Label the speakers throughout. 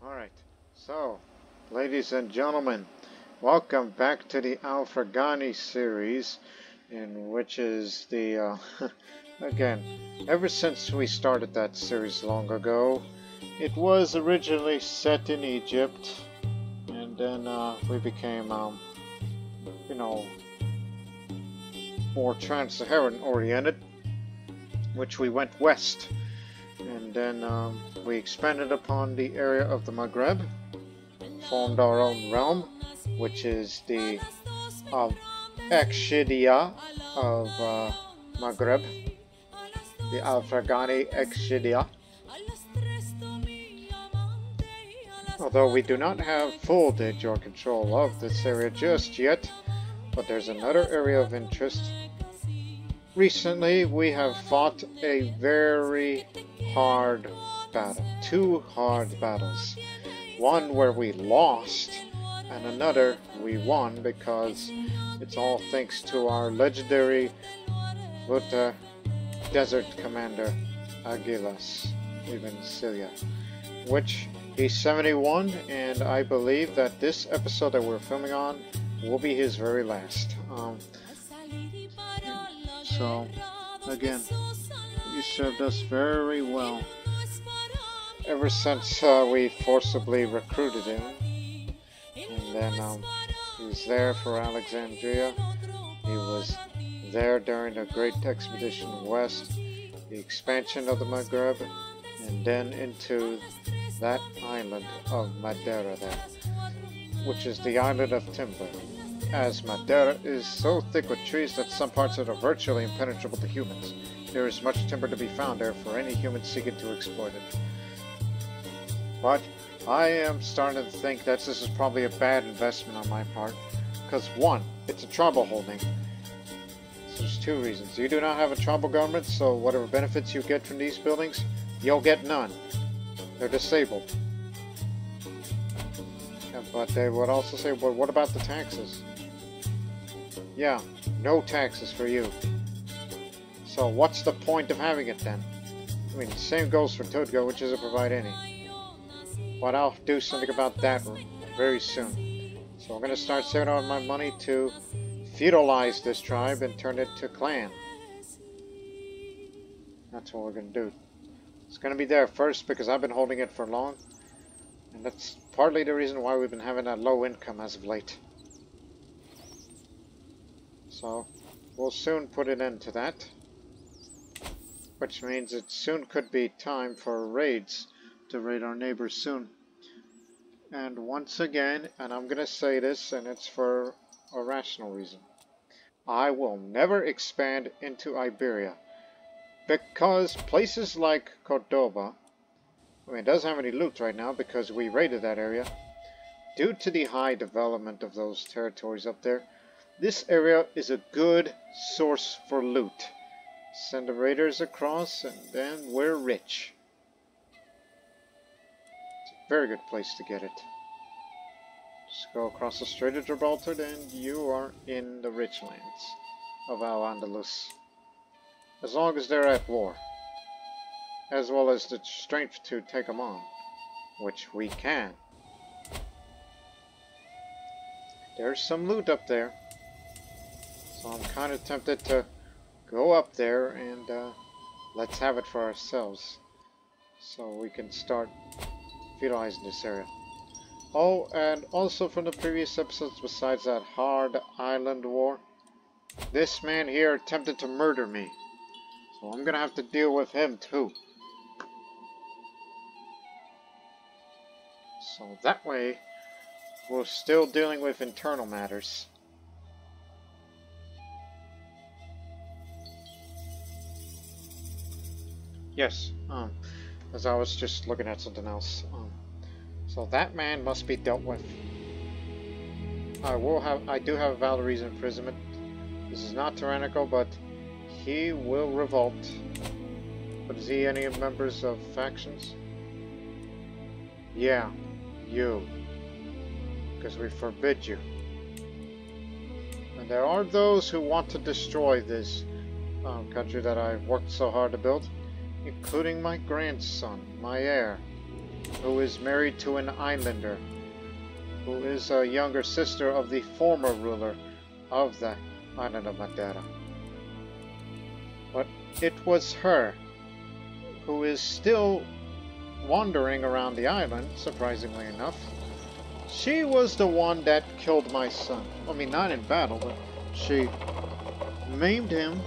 Speaker 1: Alright, so, ladies and gentlemen, welcome back to the Al-Farghani series, in which is the, again, ever since we started that series long ago, it was originally set in Egypt, and then we became, you know, more Trans-Saharan oriented, which we went west. And then we expanded upon the area of the Maghreb, formed our own realm, which is the Exshidia of Maghreb, the Al-Farghani Exshidia. Although we do not have full de jure control of this area just yet, but there's another area of interest. Recently, we have fought a very hard battle. Two hard battles. One where we lost, and another we won because it's all thanks to our legendary Vuta Desert Commander Agilas, Ibn Syria, which he's 71, and I believe that this episode that we're filming on will be his very last. So, again, he served us very well ever since we forcibly recruited him. And then he was there for Alexandria. He was there during the Great Expedition West, the expansion of the Maghreb, and then into that island of Madeira there, which is the island of timber, as Madeira is so thick with trees that some parts of it are virtually impenetrable to humans. There is much timber to be found there for any human seeking to exploit it. But I am starting to think that this is probably a bad investment on my part, because one, it's a tribal holding. So there's two reasons. You do not have a tribal government, so whatever benefits you get from these buildings, you'll get none. They're disabled. But they would also say, well, what about the taxes? Yeah, no taxes for you. So what's the point of having it then? I mean, the same goes for Tudgo, which doesn't provide any. But I'll do something about that very soon. So I'm going to start saving all my money to feudalize this tribe and turn it to clan. That's what we're going to do. It's going to be there first because I've been holding it for long. And that's partly the reason why we've been having that low income as of late. So, we'll soon put an end to that. Which means it soon could be time for raids to raid our neighbors soon. And once again, and I'm going to say this, and it's for a rational reason, I will never expand into Iberia. Because places like Cordoba, I mean, it doesn't have any loot right now because we raided that area. Due to the high development of those territories up there, this area is a good source for loot. Send the raiders across and then we're rich. It's a very good place to get it. Just go across the Strait of Gibraltar and you are in the rich lands of Al-Andalus. As long as they're at war. As well as the strength to take them on, which we can. There's some loot up there, so I'm kind of tempted to go up there and let's have it for ourselves, so we can start feudalizing this area. Oh, and also from the previous episodes, besides that hard island war, this man here attempted to murder me, so I'm gonna have to deal with him too. So that way, we're still dealing with internal matters. Yes, as I was just looking at something else. So that man must be dealt with. I do have Valerie's imprisonment. This is not tyrannical, but he will revolt. But is he any members of factions? Yeah. You, because we forbid you. And there are those who want to destroy this country that I've worked so hard to build, including my grandson, my heir. who is married to an islander, who is a younger sister of the former ruler of the Island of Madeira. But it was her who is still wandering around the island, surprisingly enough. She was the one that killed my son. I mean, not in battle, but she maimed him.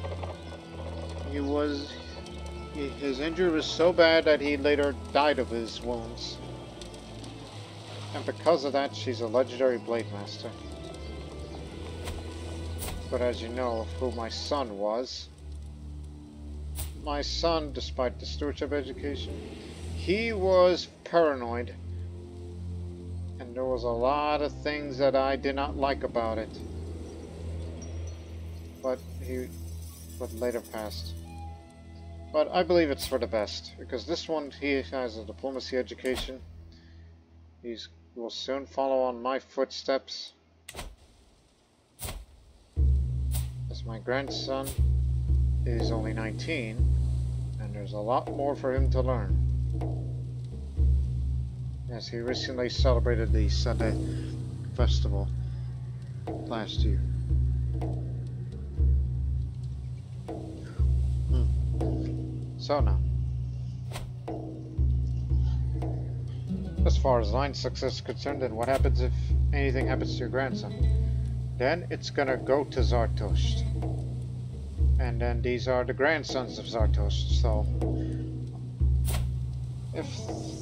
Speaker 1: His injury was so bad that he later died of his wounds. And because of that, she's a legendary blade master. But as you know of who my son was, my son, despite the stewardship education, he was paranoid. And there was a lot of things that I did not like about it. But later passed. But I believe it's for the best, because this one, he has a diplomacy education. He will soon follow on my footsteps. As my grandson is only 19, and there's a lot more for him to learn. Yes, he recently celebrated the Sunday festival last year. So now, as far as line success is concerned, then what happens if anything happens to your grandson? Then it's gonna go to Zartosht. And then these are the grandsons of Zartosht, so if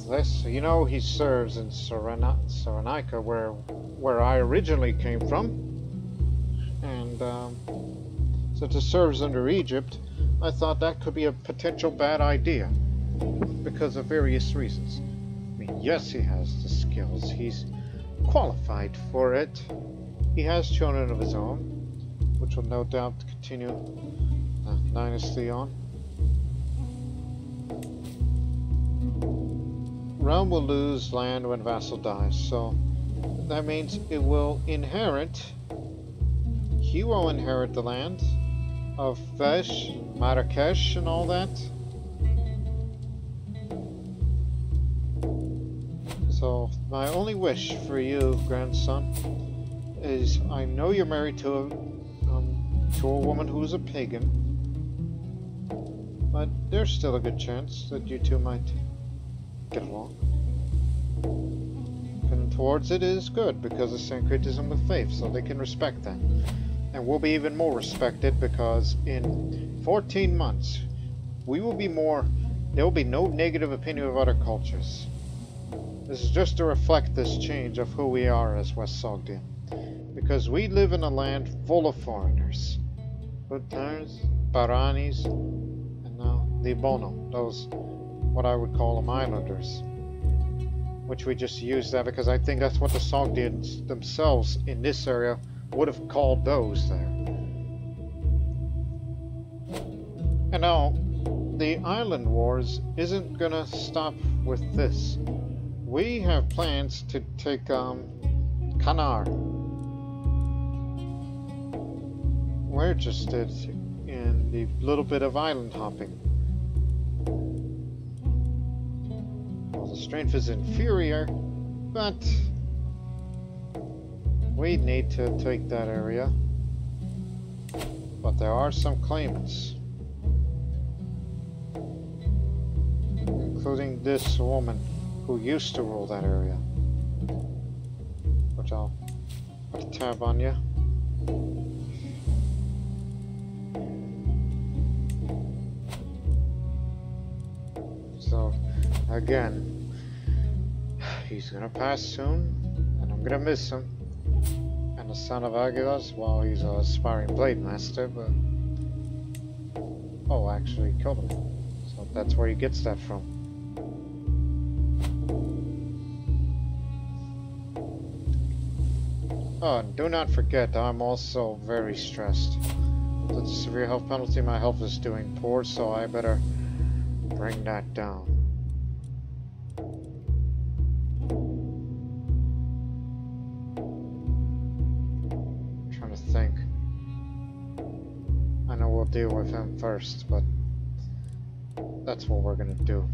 Speaker 1: this, you know, he serves in Cyrenaica, where I originally came from, and since it serves under Egypt, I thought that could be a potential bad idea because of various reasons. I mean, yes, he has the skills, he's qualified for it, he has children of his own, which will no doubt continue the dynasty on. Realm will lose land when vassal dies, so that means it will inherit, he will inherit the land of Fesh, Marrakesh, and all that. So my only wish for you, grandson, is I know you're married to a woman who's a pagan, but there's still a good chance that you two might get along. And towards it is good because of syncretism with faith, so they can respect that. And we'll be even more respected because in 14 months, there will be no negative opinion of other cultures. This is just to reflect this change of who we are as West Sogdian. Because we live in a land full of foreigners. Bhutans, Baranis, and now Libono, those, what I would call them, islanders. Which we just use that because I think that's what the Sogdians themselves in this area would have called those there. And now, the island wars isn't gonna stop with this. We have plans to take Kanar. We're interested in the little bit of island hopping. Well, the strength is inferior, but we need to take that area. But there are some claimants, including this woman who used to rule that area. Which I'll put a tab on you. So, again, he's gonna pass soon, and I'm gonna miss him. And the son of Aguilas, well, he's an aspiring blade master, but... Oh, actually, he killed him. So that's where he gets that from. Oh, and do not forget, I'm also very stressed. With the severe health penalty, my health is doing poor, so I better bring that down. I'm trying to think. I know we'll deal with him first, but that's what we're gonna do.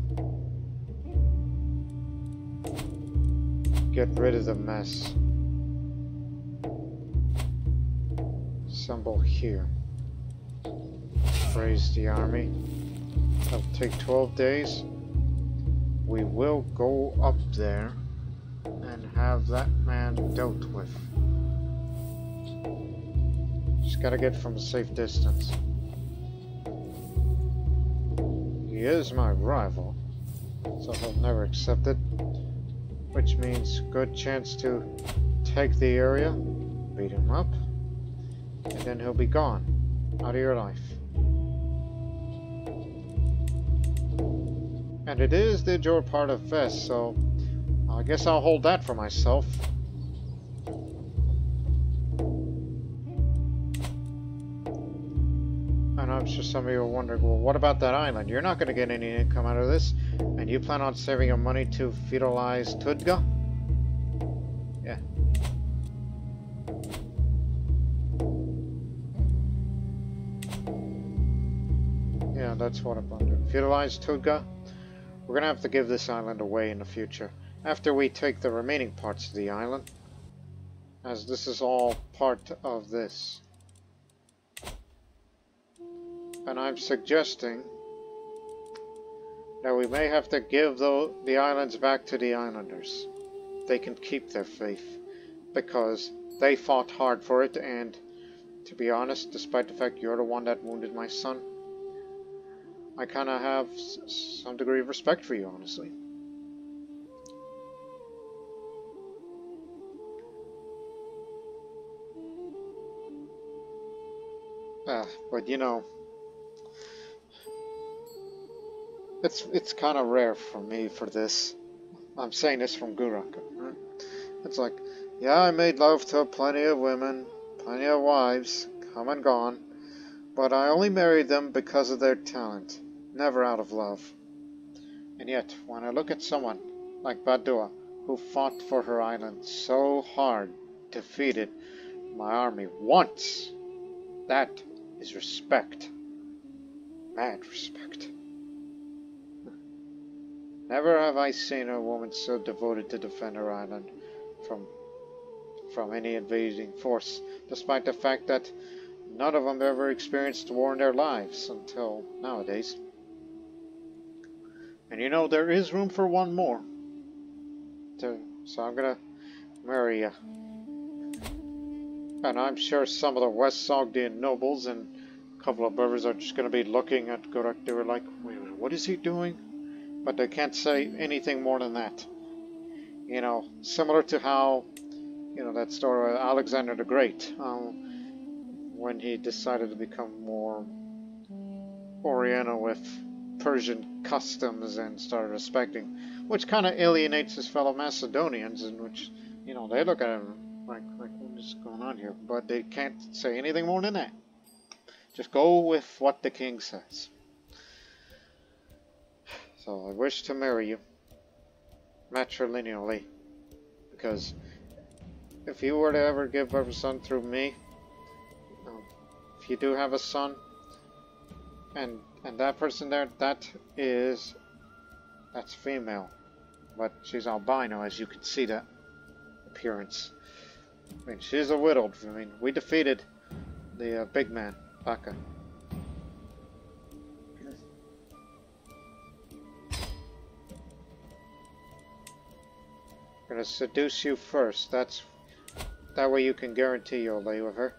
Speaker 1: get rid of the mess. Assemble here. Raise the army. It'll take 12 days. We will go up there and have that man dealt with. Just gotta get from a safe distance. He is my rival, so he'll never accept it. Which means good chance to take the area, beat him up, and then he'll be gone, out of your life. And it is the Jor part of Vest, so I guess I'll hold that for myself. And I'm sure some of you are wondering, well, what about that island? You're not going to get any income out of this, and you plan on saving your money to feudalize Tudga? Yeah. Yeah, that's what I'm doing. Feudalize Tudga. We're going to have to give this island away in the future, after we take the remaining parts of the island, as this is all part of this. And I'm suggesting that we may have to give the islands back to the islanders. They can keep their faith, because they fought hard for it, and to be honest, despite the fact you're the one that wounded my son, I kind of have some degree of respect for you, honestly. But you know, it's kind of rare for me for this. I'm saying this from Gurak. Right? It's like, yeah, I made love to plenty of women, plenty of wives, come and gone, but I only married them because of their talent, never out of love. And yet, when I look at someone like Badua, who fought for her island so hard, defeated my army once, that is respect. Mad respect. Never have I seen a woman so devoted to defend her island from any invading force, despite the fact that none of them ever experienced war in their lives until nowadays. And you know, there is room for one more. So I'm gonna marry you. And I'm sure some of the West Sogdian nobles and a couple of brothers are just gonna be looking at Gurak. They were like, wait a minute, what is he doing? But they can't say anything more than that. You know, similar to how, you know, that story of Alexander the Great, when he decided to become more Oriental with Persian customs and started respecting, which kind of alienates his fellow Macedonians, in which, you know, they look at him like what is going on here? But they can't say anything more than that. Just go with what the king says. So I wish to marry you matrilineally, because if you were to ever give birth a son through me, if you do have a son, and that person there, that's female, but she's albino, as you can see that appearance. I mean, she's a widowed. I mean, we defeated the big man, Baka. I'm gonna seduce you first. That way you can guarantee you'll lay with her.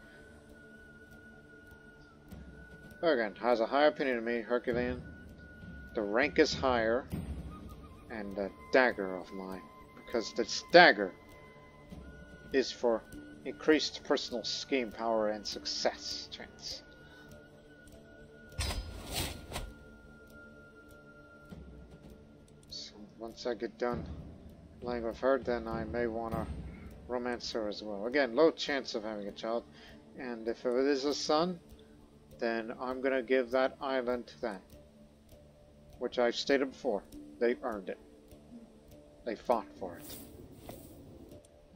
Speaker 1: Again, has a high opinion of me, Herculean. The rank is higher, and the dagger of mine, because this dagger is for increased personal scheme power and success chance. So once I get done laying with her, then I may want to romance her as well. Again, low chance of having a child, and if it is a son, then I'm going to give that island to them, which I've stated before. They earned it. They fought for it.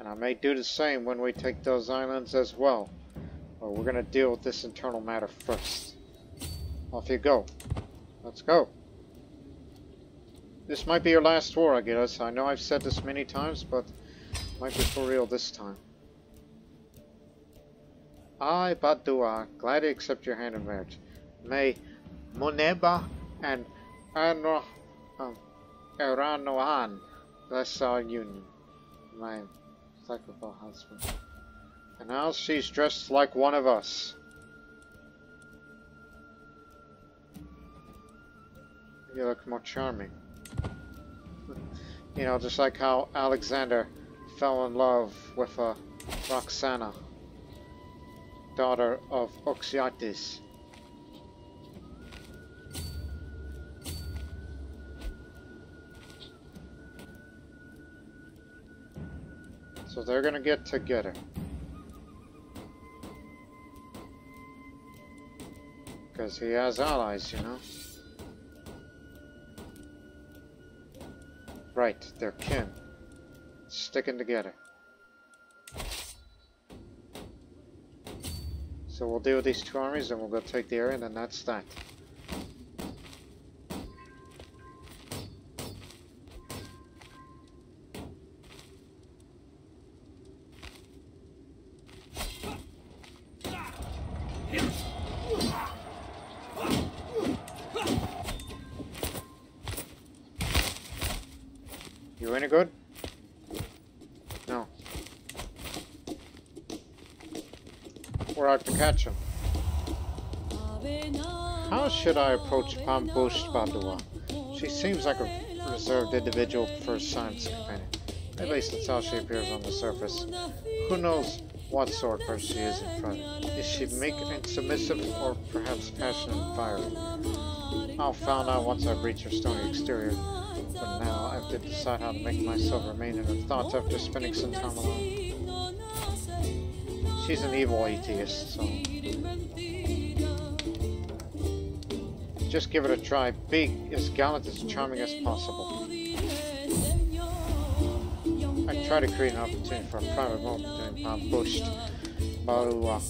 Speaker 1: And I may do the same when we take those islands as well. But we're going to deal with this internal matter first. Off you go. Let's go. This might be your last war, I guess. I know I've said this many times, but Might be for real this time. I, Badua, gladly accept your hand in marriage. May Muneba and Eranohan bless our union. My psychopath husband. And now she's dressed like one of us. You look more charming. You know, just like how Alexander fell in love with Roxana, daughter of Oxyatis. So they're gonna get together. Because he has allies, you know. Right, they're kin. Sticking together. So we'll deal with these two armies and we'll go take the area and then that's that. You any good? No. We're out to catch him. How should I approach Pambush Badua? She seems like a reserved individual for a science companion. At least that's how she appears on the surface. Who knows what sort of person she is in private? Is she meek and submissive, or perhaps passionate and fiery? I'll find out once I breach her stony exterior. But now I have to decide how to make myself remain in her thoughts after spending some time alone. She's an evil atheist, so just give it a try. Be as gallant, as charming as possible. I try to create an opportunity for a private moment between Pambushed Barua.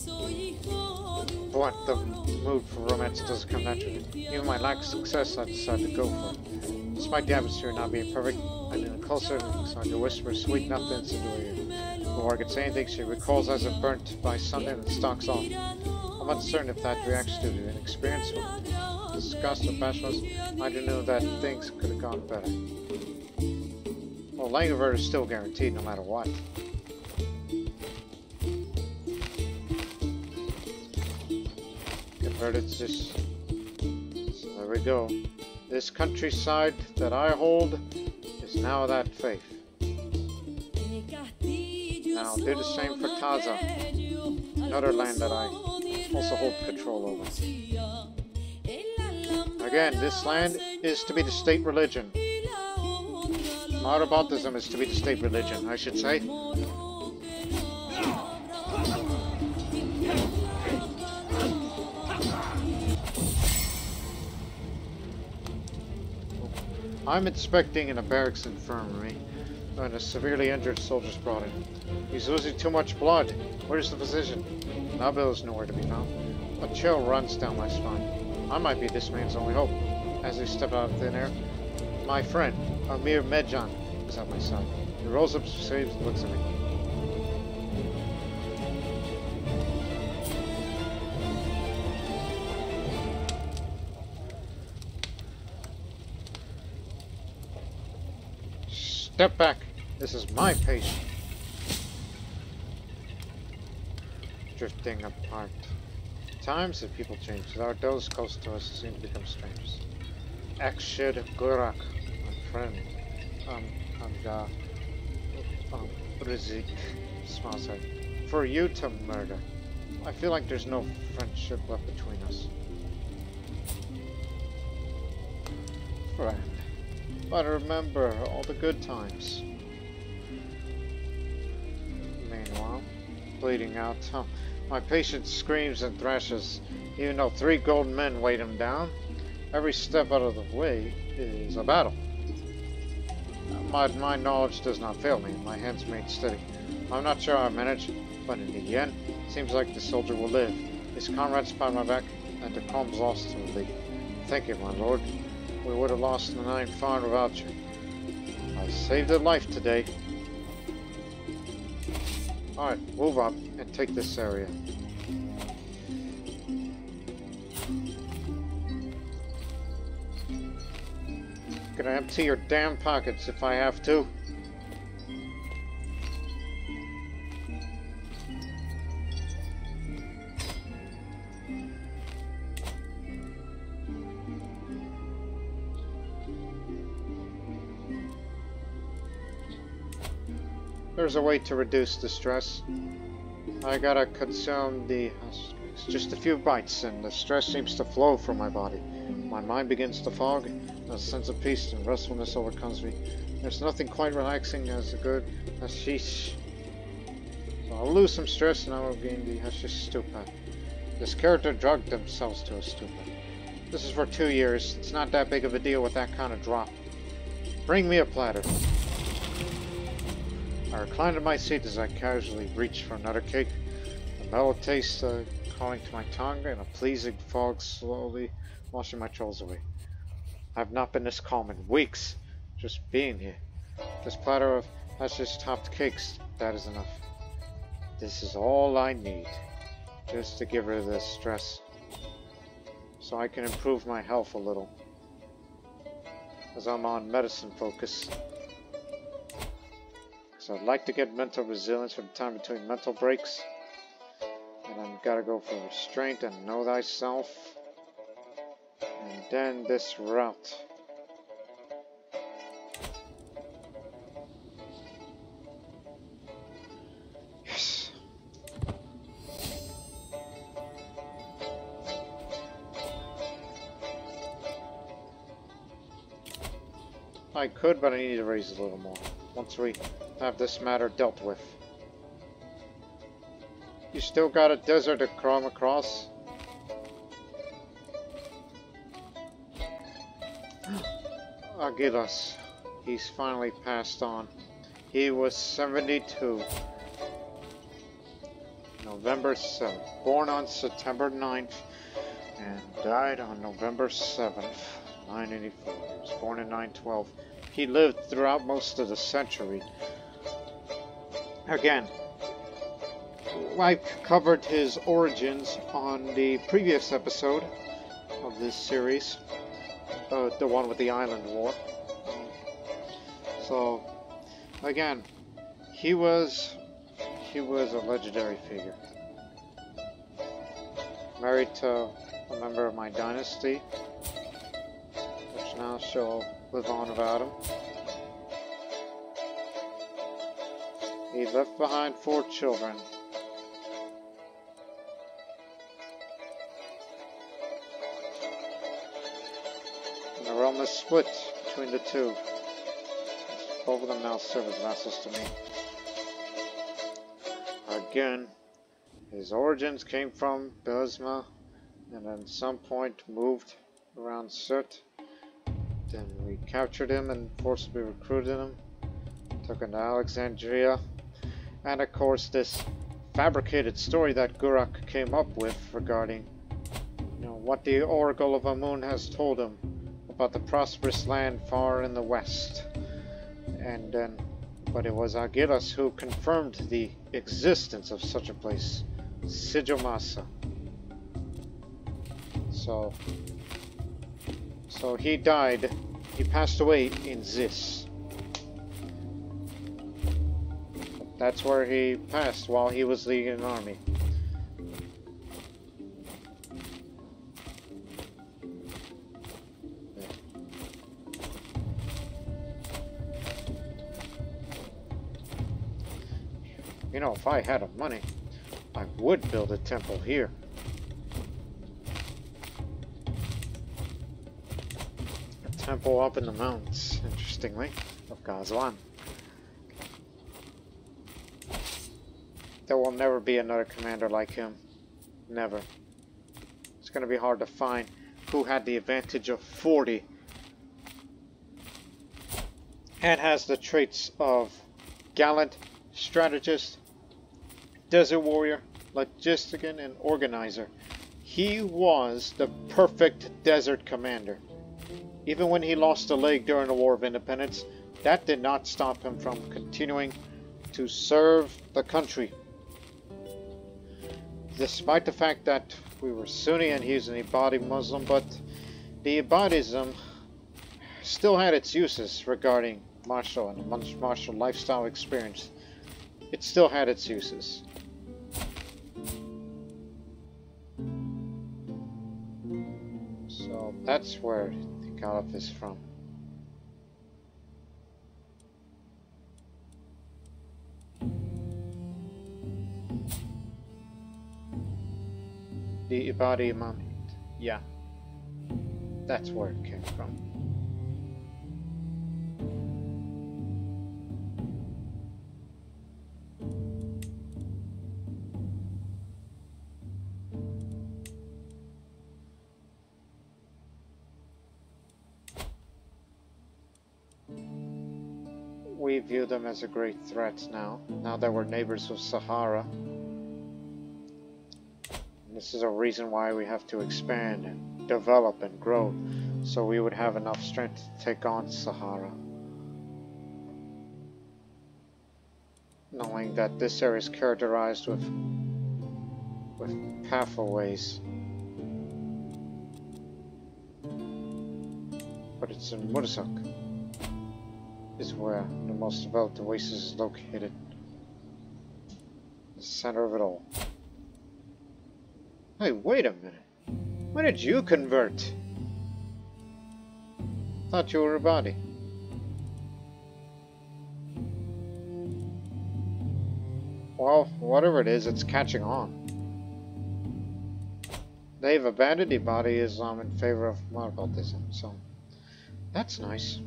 Speaker 1: But the mood for romance doesn't come naturally. Even my lack of success, I decided to go for it. Despite the atmosphere not being perfect, I didn't closer, so I could whisper sweet nothings into her ear. Before I could say anything, she recalls as if burnt by Sunday and stalks off. I'm uncertain if that reacts to the inexperience or disgust or bashfulness. I do know that things could have gone better. Well, Langevert is still guaranteed no matter what. Converted just... So there we go. This countryside that I hold is now that faith. Now do the same for Taza, another land that I also hold control over. Again, this land is to be the state religion. Maharabatism is to be the state religion, I should say. I'm inspecting in a barracks infirmary when a severely injured soldier's brought in. He's losing too much blood. Where's the physician? Nabil is nowhere to be found. A chill runs down my spine. I might be this man's only hope. As we step out of thin air, my friend, Amir Medjan, is at my side. He rolls up his sleeves and looks at me. Step back. This is my patient. Drifting apart. Times that people change. Without those close to us seem to become strangers. Akshid Gurak, my friend. Rizik, smiles at me. For you to murder. I feel like there's no friendship left between us. Friend. But remember all the good times. Meanwhile, bleeding out, my patient screams and thrashes, even though 3 golden men weighed him down. Every step out of the way is a battle. My knowledge does not fail me, my hands remain steady. I'm not sure how I managed, but in the end, it seems like the soldier will live. His comrades pat my back, and the calm's lost to the league. Thank you, my lord. We would have lost the 9 farm without you. I saved a life today. Alright, move up and take this area. Gonna empty your damn pockets if I have to. There's a way to reduce the stress. I gotta consume the... just a few bites and the stress seems to flow from my body. My mind begins to fog. A sense of peace and restfulness overcomes me. There's nothing quite relaxing as a good hashish. So I'll lose some stress and I will gain the hashish stupor. This character drugged themselves to a stupor. This is for 2 years. It's not that big of a deal with that kind of drop. Bring me a platter. I reclined in my seat as I casually reached for another cake. The mellow taste calling to my tongue and a pleasing fog slowly washing my troubles away. I've not been this calm in weeks, just being here. This platter of hashish topped cakes, that is enough. This is all I need, just to get rid of this stress, so I can improve my health a little, as I'm on medicine focus. So I'd like to get mental resilience for the time between mental breaks, and I've got to go for restraint and know thyself. And then this route. Yes. I could, but I need to raise a little more once we have this matter dealt with. You still got a desert to climb across? Agilas. He's finally passed on. He was 72. November 7th. Born on September 9th and died on November 7th, 984. He was born in 912. He lived throughout most of the century. Again, I covered his origins on the previous episode of this series. The one with the Island War. So, again, he was a legendary figure. Married to a member of my dynasty, which now shall live on without him. He left behind 4 children. The realm is split between the 2. Both of them now serve as vassals to me. Again, his origins came from Belzma, and at some point moved around Surt. Then we captured him and forcibly recruited him, took him to Alexandria, and of course this fabricated story that Gurak came up with regarding, what the Oracle of Amun has told him about the prosperous land far in the west. And then, but it was Agilas who confirmed the existence of such a place, Sijomasa. So he died, he passed away in Zis. That's where he passed while he was leading an army. If I had the money, I would build a temple here. A temple up in the mountains, interestingly, of Ghazwan. There will never be another commander like him. Never. It's going to be hard to find who had the advantage of 40 and has the traits of gallant, strategist, desert warrior, logistician, and organizer. He was the perfect desert commander. Even when he lost a leg during the War of Independence, that did not stop him from continuing to serve the country despite the fact that we were Sunni and he's an Ibadi Muslim, but the Ibadism still had its uses regarding martial and martial lifestyle experience. It still had its uses. So that's where the Caliph is from. The Ibadi Imamate. Yeah. That's where it came from. We view them as a great threat now that we're neighbors with Sahara. This is a reason why we have to expand and develop and grow, so we would have enough strength to take on Sahara. Knowing that this area is characterized with pathways. But it's in Mursak is where the most developed oasis is located. The center of it all. Hey, wait a minute. When did you convert? Thought you were a body. Well, whatever it is, it's catching on. They've abandoned Ibadi Islam in favor of Mahrabatism, so that's nice.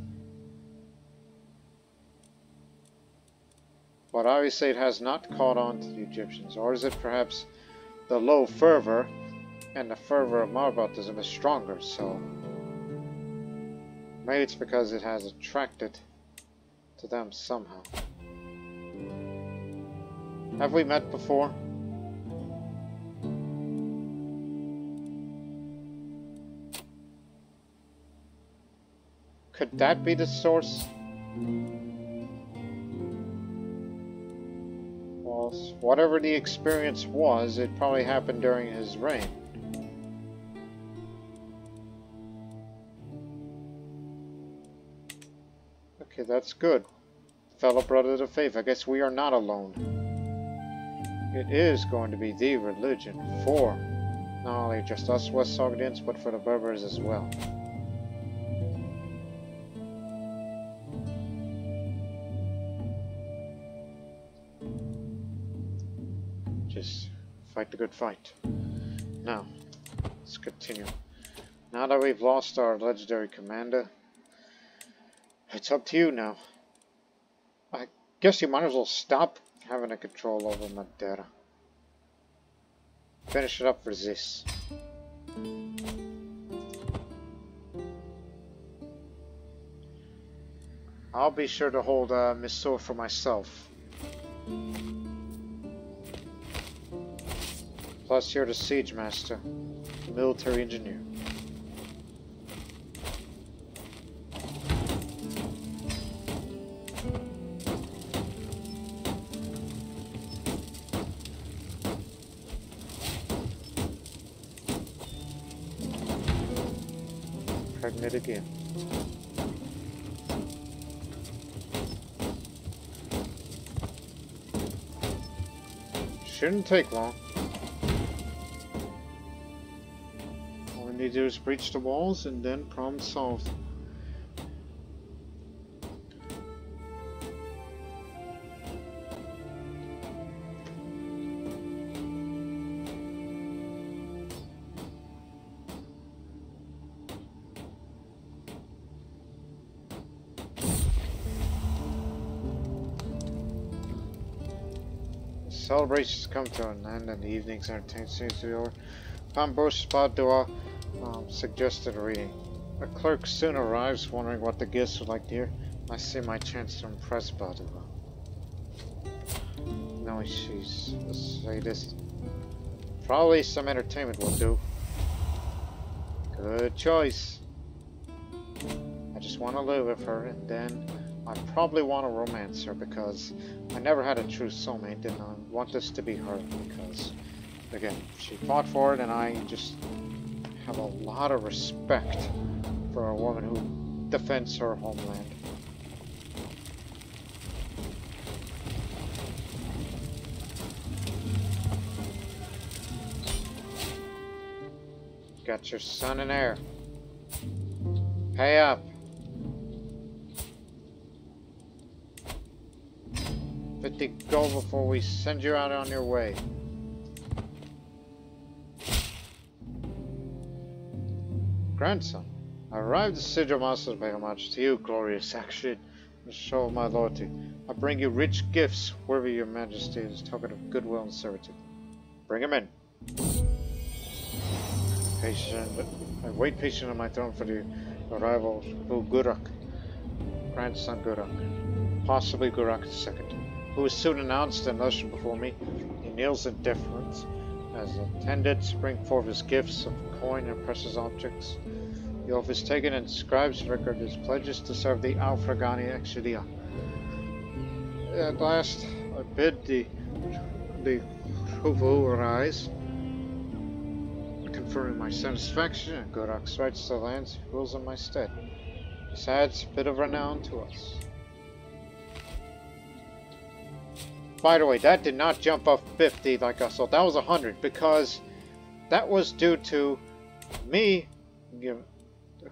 Speaker 1: But obviously it has not caught on to the Egyptians, or is it perhaps the low fervor, and the fervor of Mahrabatism is stronger, so maybe it's because it has attracted to them somehow. Have we met before? Could that be the source? Well, whatever the experience was, it probably happened during his reign. Okay, that's good. Fellow brother of the faith, I guess we are not alone. It is going to be the religion for not only just us West Sogdians, but for the Berbers as well. Just fight the good fight. Now, let's continue. Now that we've lost our legendary commander, it's up to you now. I guess you might as well stop having a control over Madeira. Finish it up for this. I'll be sure to hold Misor for myself. Plus you're the siege master, the military engineer. Pregnant again. Shouldn't take long. All we need to do is breach the walls and then problem solved. Celebrations come to an end and the evening's entertainment seems to be over. Pambosh Badua suggested a reading. A clerk soon arrives, wondering what the guests would like to hear. I see my chance to impress Badua. No, she's a sadist. Probably some entertainment will do. Good choice. I just want to live with her, and then I probably want to romance her because I never had a true soulmate, and I want this to be her because Again, she fought for it, and I just have a lot of respect for a woman who defends her homeland. Got your son and heir. Pay up. 50 gold before we send you out on your way. Grandson, I arrived at Sigil Masters by homage to you, glorious action, and show of my loyalty. I bring you rich gifts, wherever your majesty is, token of goodwill and servitude. Bring him in. I wait patient on my throne for the arrival of Gurak, grandson Gurak, possibly Gurak II, who is soon announced and ushered before me. He kneels in deference, as intended to bring forth his gifts of coin and precious objects. The oath is taken and scribes record his pledges to serve the Al-Farghani Exedia. At last, I bid the Huvu arise, conferring my satisfaction and Gurak's rights to the lands he rules in my stead. Besides, a bit of renown to us. By the way, that did not jump up 50 like I thought. That was 100, because that was due to me,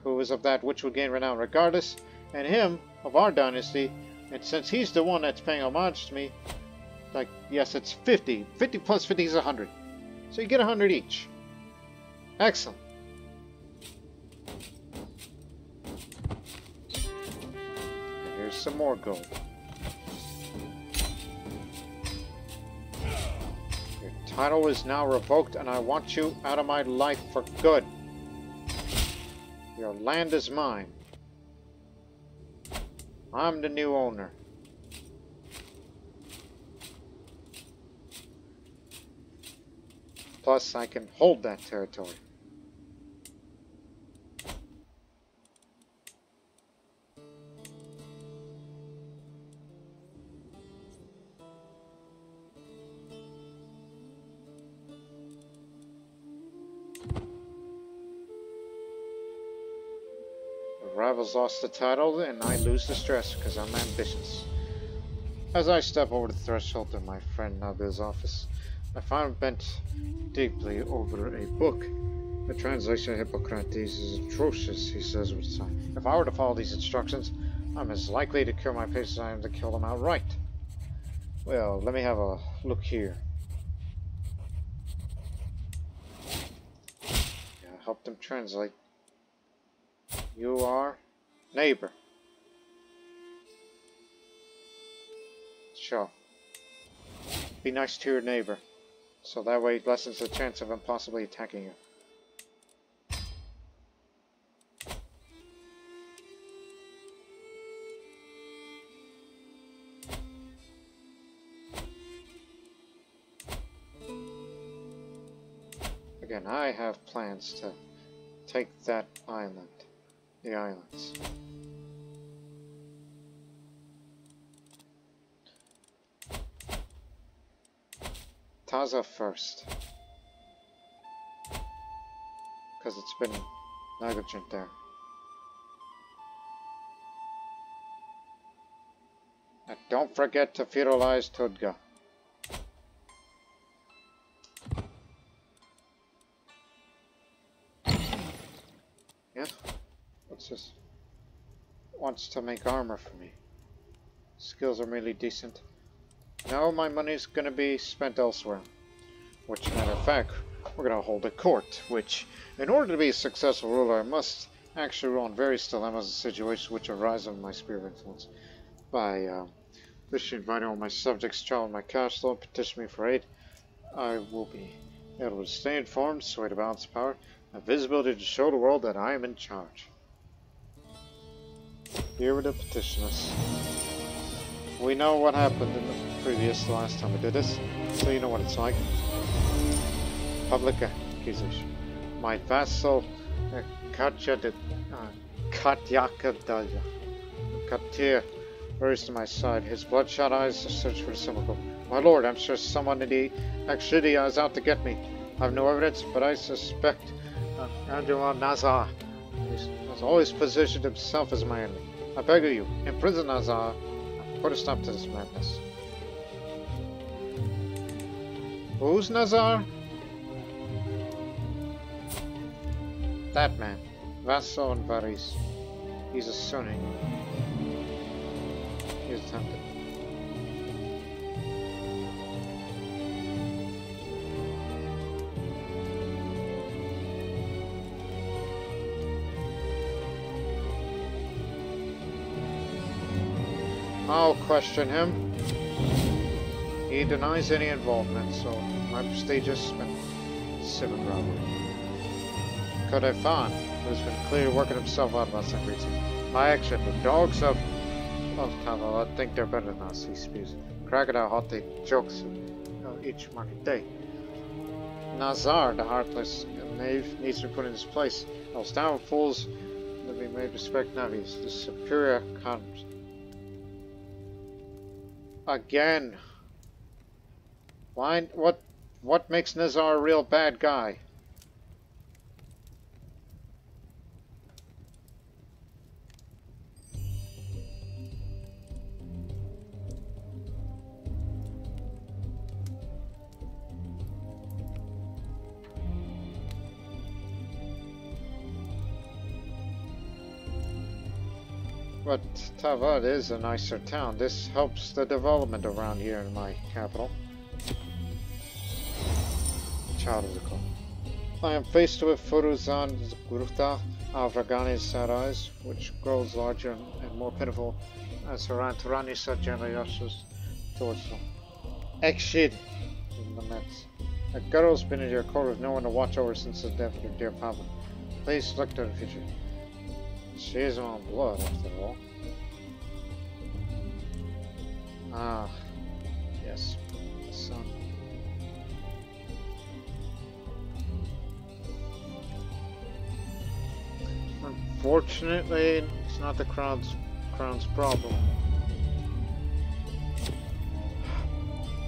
Speaker 1: who was of that which would gain renown regardless, and him, of our dynasty, and since he's the one that's paying homage to me, like, yes, it's 50. 50 plus 50 is 100. So you get 100 each. Excellent. And here's some more gold. Your title is now revoked, and I want you out of my life for good. Your land is mine. I'm the new owner. Plus, I can hold that territory. Rivals lost the title, and I lose the stress because I'm ambitious. As I step over the threshold of my friend Nabil's office, I find him bent deeply over a book. The translation of Hippocrates is atrocious, he says with a sigh. If I were to follow these instructions, I'm as likely to cure my patients as I am to kill them outright. Well, let me have a look here. Yeah, I helped him translate. You are neighbor. Sure. Be nice to your neighbor, so that way it lessens the chance of him possibly attacking you. Again, I have plans to take that island. The islands. Taza first, because it's been negligent there. And don't forget to fertilize Tudga. Yeah. What's this? Wants to make armor for me. Skills are really decent. No, my money's gonna be spent elsewhere. Which, matter of fact, we're gonna hold a court, which, in order to be a successful ruler, I must actually rule on various dilemmas and situations which arise from my sphere of influence. By wishing inviting all my subjects to travel my cash flow and petition me for aid, I will be able to stay informed, sway to balance power, and visibility to show the world that I am in charge. Here with the petition us. We know what happened in the last time we did this, so you know what it's like. Public accusation. My vassal, Katyaka Dalya, Katir, hurries to my side. His bloodshot eyes search for the symbol. My lord, I'm sure someone in the Akshidia is out to get me. I have no evidence, but I suspect Angelo Nazar has always positioned himself as my enemy. I beg of you, imprison Nazar and put a stop to this madness. Who's Nazar? That man, Vassal and Varis. He's a Sunni. He's tempted. I'll question him. He denies any involvement, so my prestigious civic robbery. Kodefan, who's been clearly working himself out about Sangritzi. My action, the dogs of Tavala think they're better than us, he spews. Crocodile hot they jokes each market day. Nazar, the heartless knave, needs to be put in his place. Else down fools that be made respect navies. The superior comes. Again. Why? What makes Nazar a real bad guy? But Tavad is a nicer town. This helps the development around here in my capital. Child of the call. I am faced with Furuzan's Guruta, Al-Farghani's sad eyes, which grows larger and more pitiful as her aunt Ranisa gently rushes towards them. Ekshid, laments. A girl's been in your court with no one to watch over since the death of your dear papa. Please look to the future. She is on blood, after all. Ah, yes, the son. Unfortunately, it's not the crown's problem.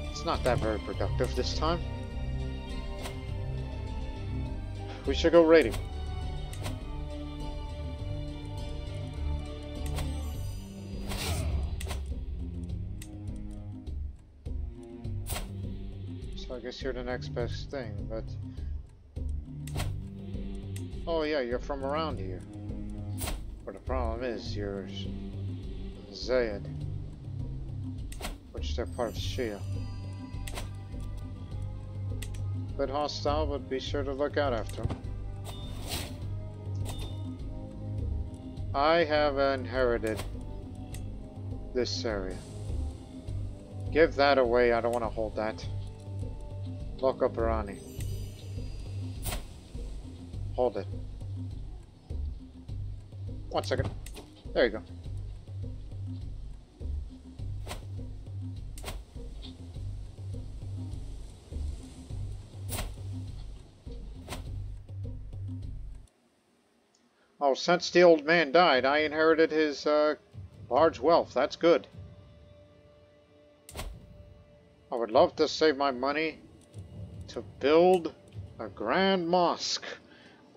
Speaker 1: It's not that very productive this time. We should go raiding. I guess you're the next best thing, but... Oh yeah, you're from around here. But the problem is, you're Zayed. Which they're part of Shia. Bit hostile, but be sure to look out after them. I have inherited this area. Give that away, I don't want to hold that. Lock up Irani. Hold it. 1 second. There you go. Oh, since the old man died, I inherited his large wealth. That's good. I would love to save my money to build a grand mosque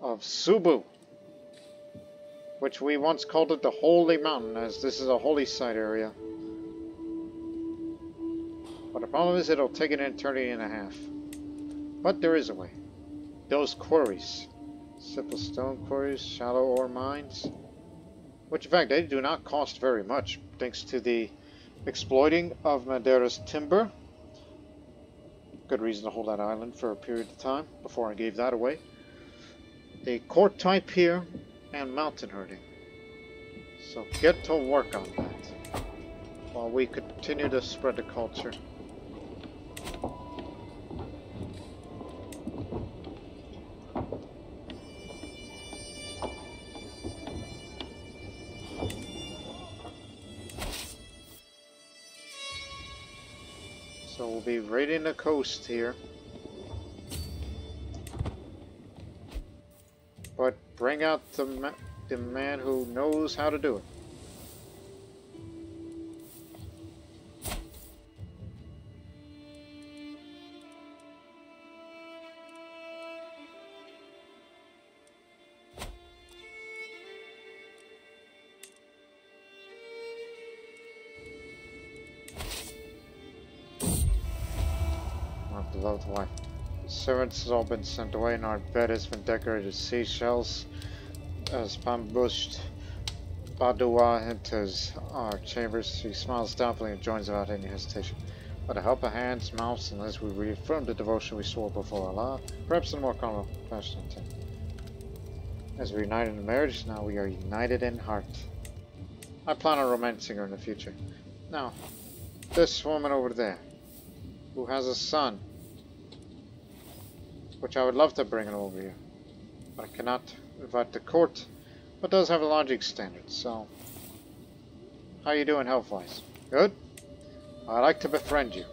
Speaker 1: of Subu, which we once called it the Holy Mountain, as this is a holy site area. But the problem is it'll take an eternity and a half. But there is a way. Those quarries, simple stone quarries, shallow ore mines, which in fact they do not cost very much, thanks to the exploiting of Madeira's timber. Good reason to hold that island for a period of time before I gave that away. The court type here and mountain herding. So get to work on that while we continue to spread the culture. So we'll be raiding the coast here. But bring out the man who knows how to do it. beloved wife. The servants have all been sent away, and our bed has been decorated with seashells. As Pambushed Badua enters our chambers, he smiles doubtfully and joins without any hesitation. By the help of hands, mouths, and as we reaffirm the devotion we swore before Allah, perhaps in a more calm, passionate tone. As we're united in marriage, now we are united in heart. I plan on romancing her in the future. Now, this woman over there, who has a son, which I would love to bring over here, but I cannot invite the court, but does have a logic standard, so... How you doing health-wise? Good? I'd like to befriend you,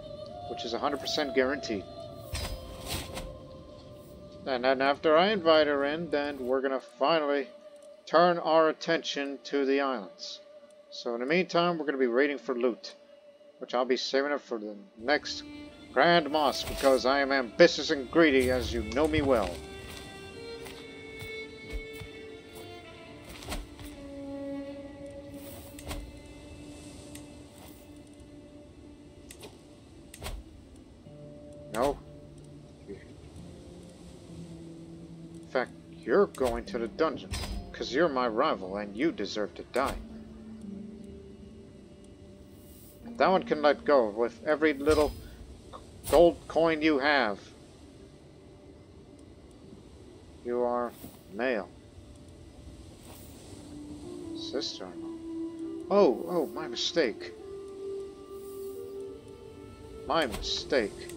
Speaker 1: which is 100% guaranteed. And then after I invite her in, then we're gonna finally turn our attention to the islands. So in the meantime, we're gonna be raiding for loot, which I'll be saving it for the next Grand Mosque, because I am ambitious and greedy, as you know me well. No. In fact, you're going to the dungeon, because you're my rival and you deserve to die. And that one can let go with every little gold coin you have. You are male. Sister-in-law. Oh, my mistake. My mistake.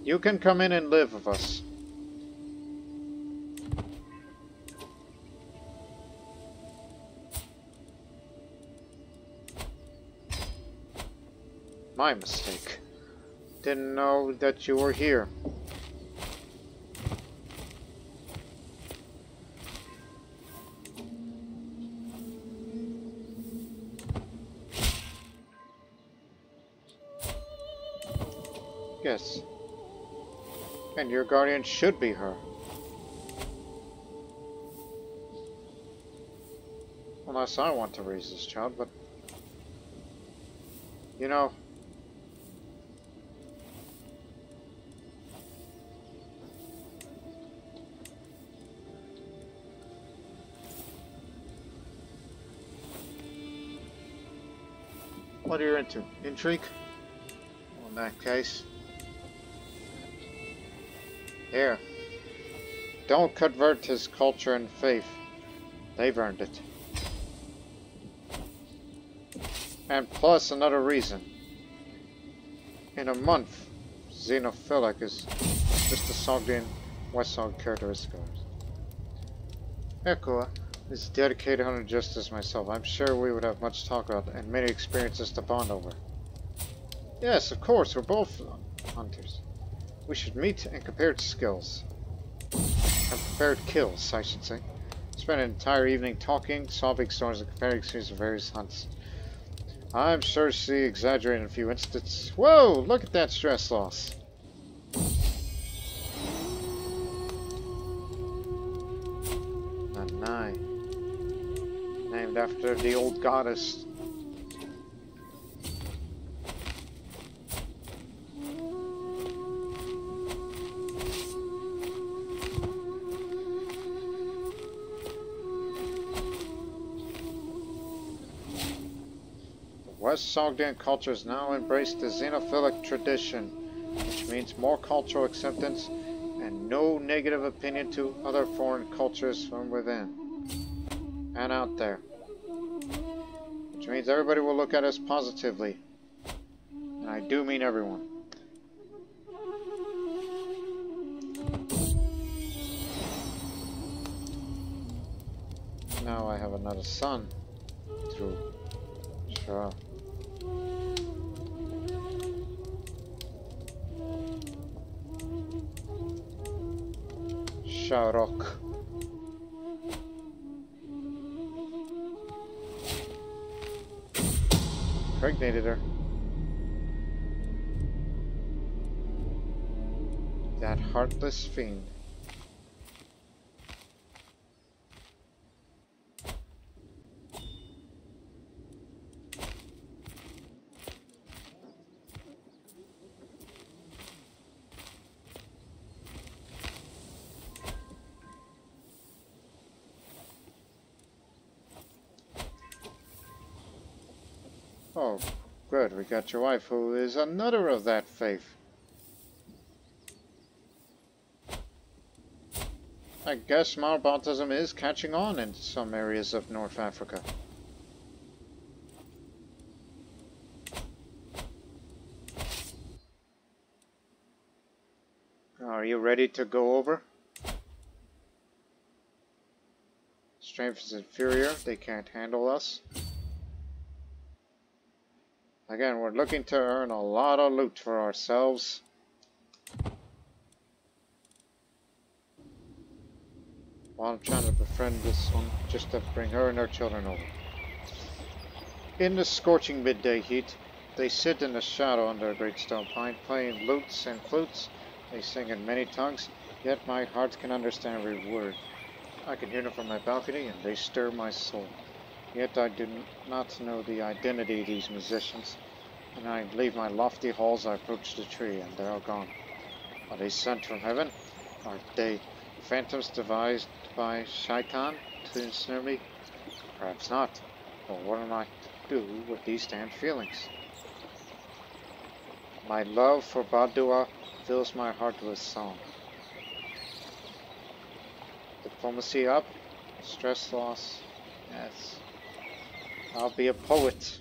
Speaker 1: You can come in and live with us. My mistake. Didn't know that you were here. Yes. And your guardian should be her. Unless I want to raise this child, but... You know... What are you into? Intrigue? Well, in that case... Here. Don't convert his culture and faith. They've earned it. And plus another reason. In a month, xenophilic is just a Sogdian, West Sogdian characteristic. Ekua is a dedicated hunter just as myself. I'm sure we would have much to talk about and many experiences to bond over. Yes, of course, we're both hunters. We should meet and compare skills. And compare kills, I should say. Spend an entire evening talking, solving stories, and comparing experiences of various hunts. I'm sure she exaggerated in a few instances. Whoa! Look at that stress loss. Nanai. Named after the old goddess. West Sogdian culture has now embraced the xenophilic tradition, which means more cultural acceptance and no negative opinion to other foreign cultures from within and out there. Which means everybody will look at us positively. And I do mean everyone. Now I have another son through Sure. Sharok. Impregnated her. That heartless fiend. Oh, good. We got your wife, who is another of that faith. I guess Mountabautism is catching on in some areas of North Africa. Are you ready to go over? Strength is inferior. They can't handle us. Again, we're looking to earn a lot of loot for ourselves. While I'm trying to befriend this one, just to bring her and her children over. In the scorching midday heat, they sit in the shadow under a great stone pine, playing lutes and flutes. They sing in many tongues, yet my heart can understand every word. I can hear them from my balcony, and they stir my soul. Yet I do not know the identity of these musicians. When I leave my lofty halls, I approach the tree, and they are gone. Are they sent from heaven? Are they phantoms devised by Shaitan to ensnare me? Perhaps not. But what am I to do with these damned feelings? My love for Badua fills my heart with song. Diplomacy up, stress loss. Yes. I'll be a poet.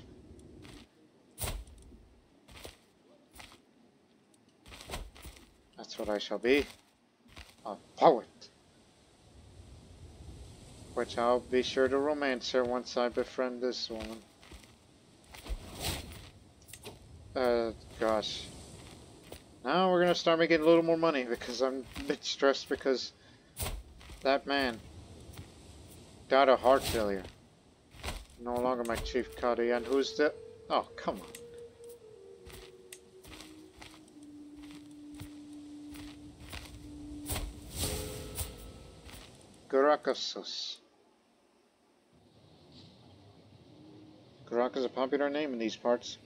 Speaker 1: That's what I shall be. A poet. Which I'll be sure to romance her once I befriend this woman. Gosh. Now we're gonna start making a little more money because I'm a bit stressed because that man died of heart failure. No longer my chief Qadi, and who's the... Oh, come on. Gurak. Gurak is a popular name in these parts.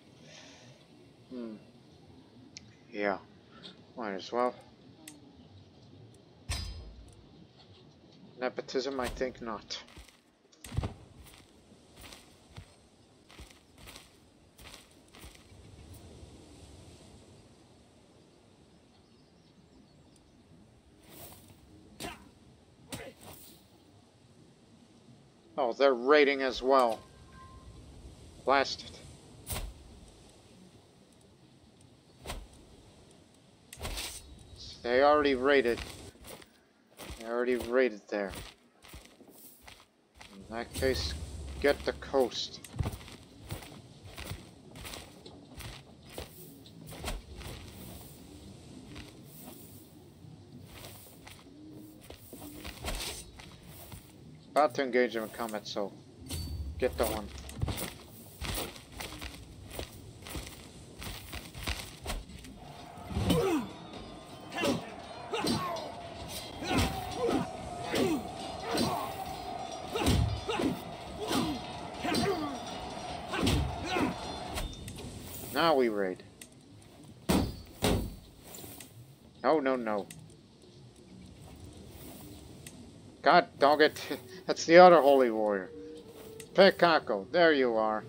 Speaker 1: Yeah, might as well. Nepotism, I think not. Oh, they're raiding as well. Blast it. They already raided. They already raided there. In that case, get the coast. About to engage in combat, so get the one. Now we raid. No, no, no. God dog it. That's the other holy warrior. Pekako, there you are.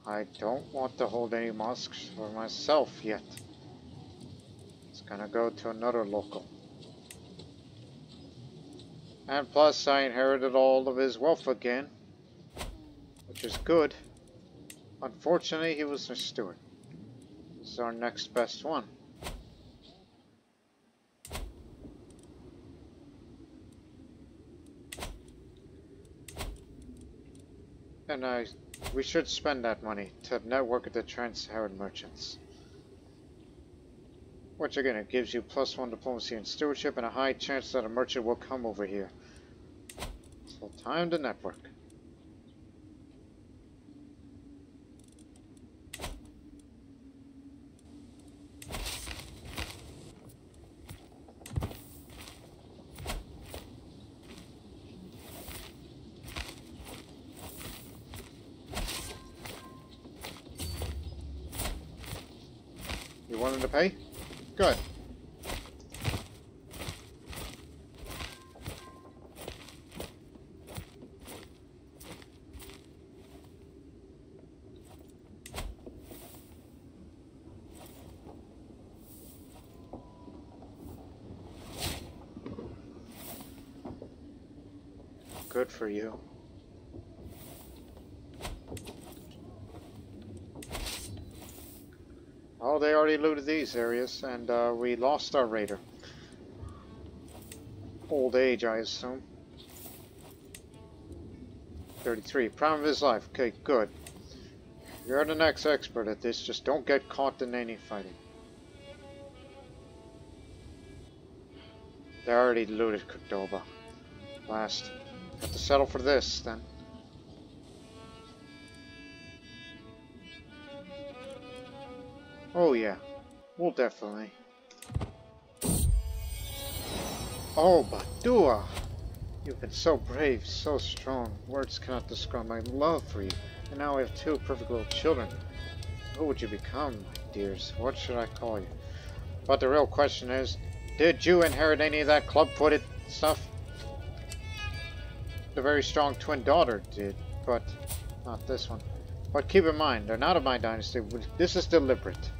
Speaker 1: I don't want to hold any mosques for myself yet. It's gonna go to another local. And plus, I inherited all of his wealth again, which is good. Unfortunately, he was a steward. This is our next best one. And we should spend that money to network with the Trans-Saharan merchants. Which again, it gives you +1 diplomacy and stewardship and a high chance that a merchant will come over here. So time to network. You willing to pay? Good. Good for you. Oh, they already looted these areas, and we lost our raider. Old age, I assume. 33. Prime of his life. Okay, good. You're the next expert at this. Just don't get caught in any fighting. They already looted Cordoba. Last. Have to settle for this, then. Oh, yeah. Well, definitely. Oh, Badua! You've been so brave, so strong. Words cannot describe my love for you. And now we have two perfect little children. Who would you become, my dears? What should I call you? But the real question is, did you inherit any of that club-footed stuff? The very strong twin daughter did, but not this one. But keep in mind, they're not of my dynasty. This is deliberate.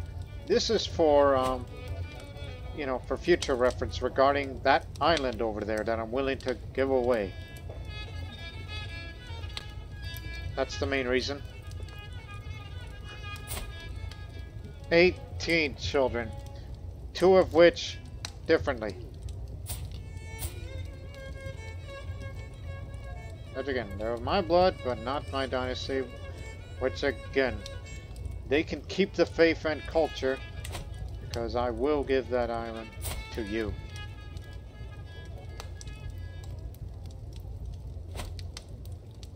Speaker 1: This is for, you know, for future reference regarding that island over there that I'm willing to give away. That's the main reason. 18 children, 2 of which differently. But again, they're of my blood, but not my dynasty. Which again, they can keep the faith and culture, because I will give that island to you.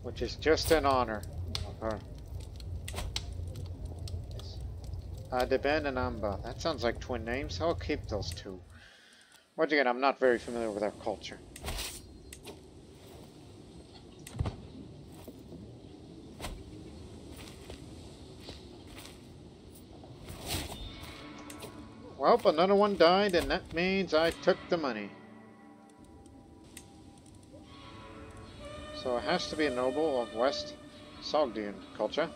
Speaker 1: Which is just an honor of her. Adeben and Amba. That sounds like twin names. I'll keep those two. Once again, I'm not very familiar with their culture. Well, another one died, and that means I took the money. So it has to be a noble of West Sogdian culture.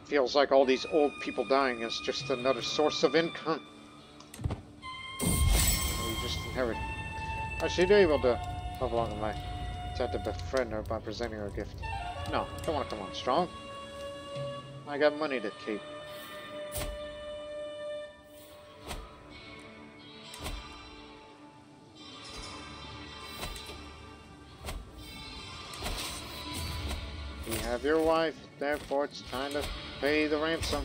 Speaker 1: Feels like all these old people dying is just another source of income. You just inherit. I should be able to help along the way. Had to befriend her by presenting her a gift. No, don't want to come on strong. I got money to keep. You have your wife, therefore it's time to pay the ransom.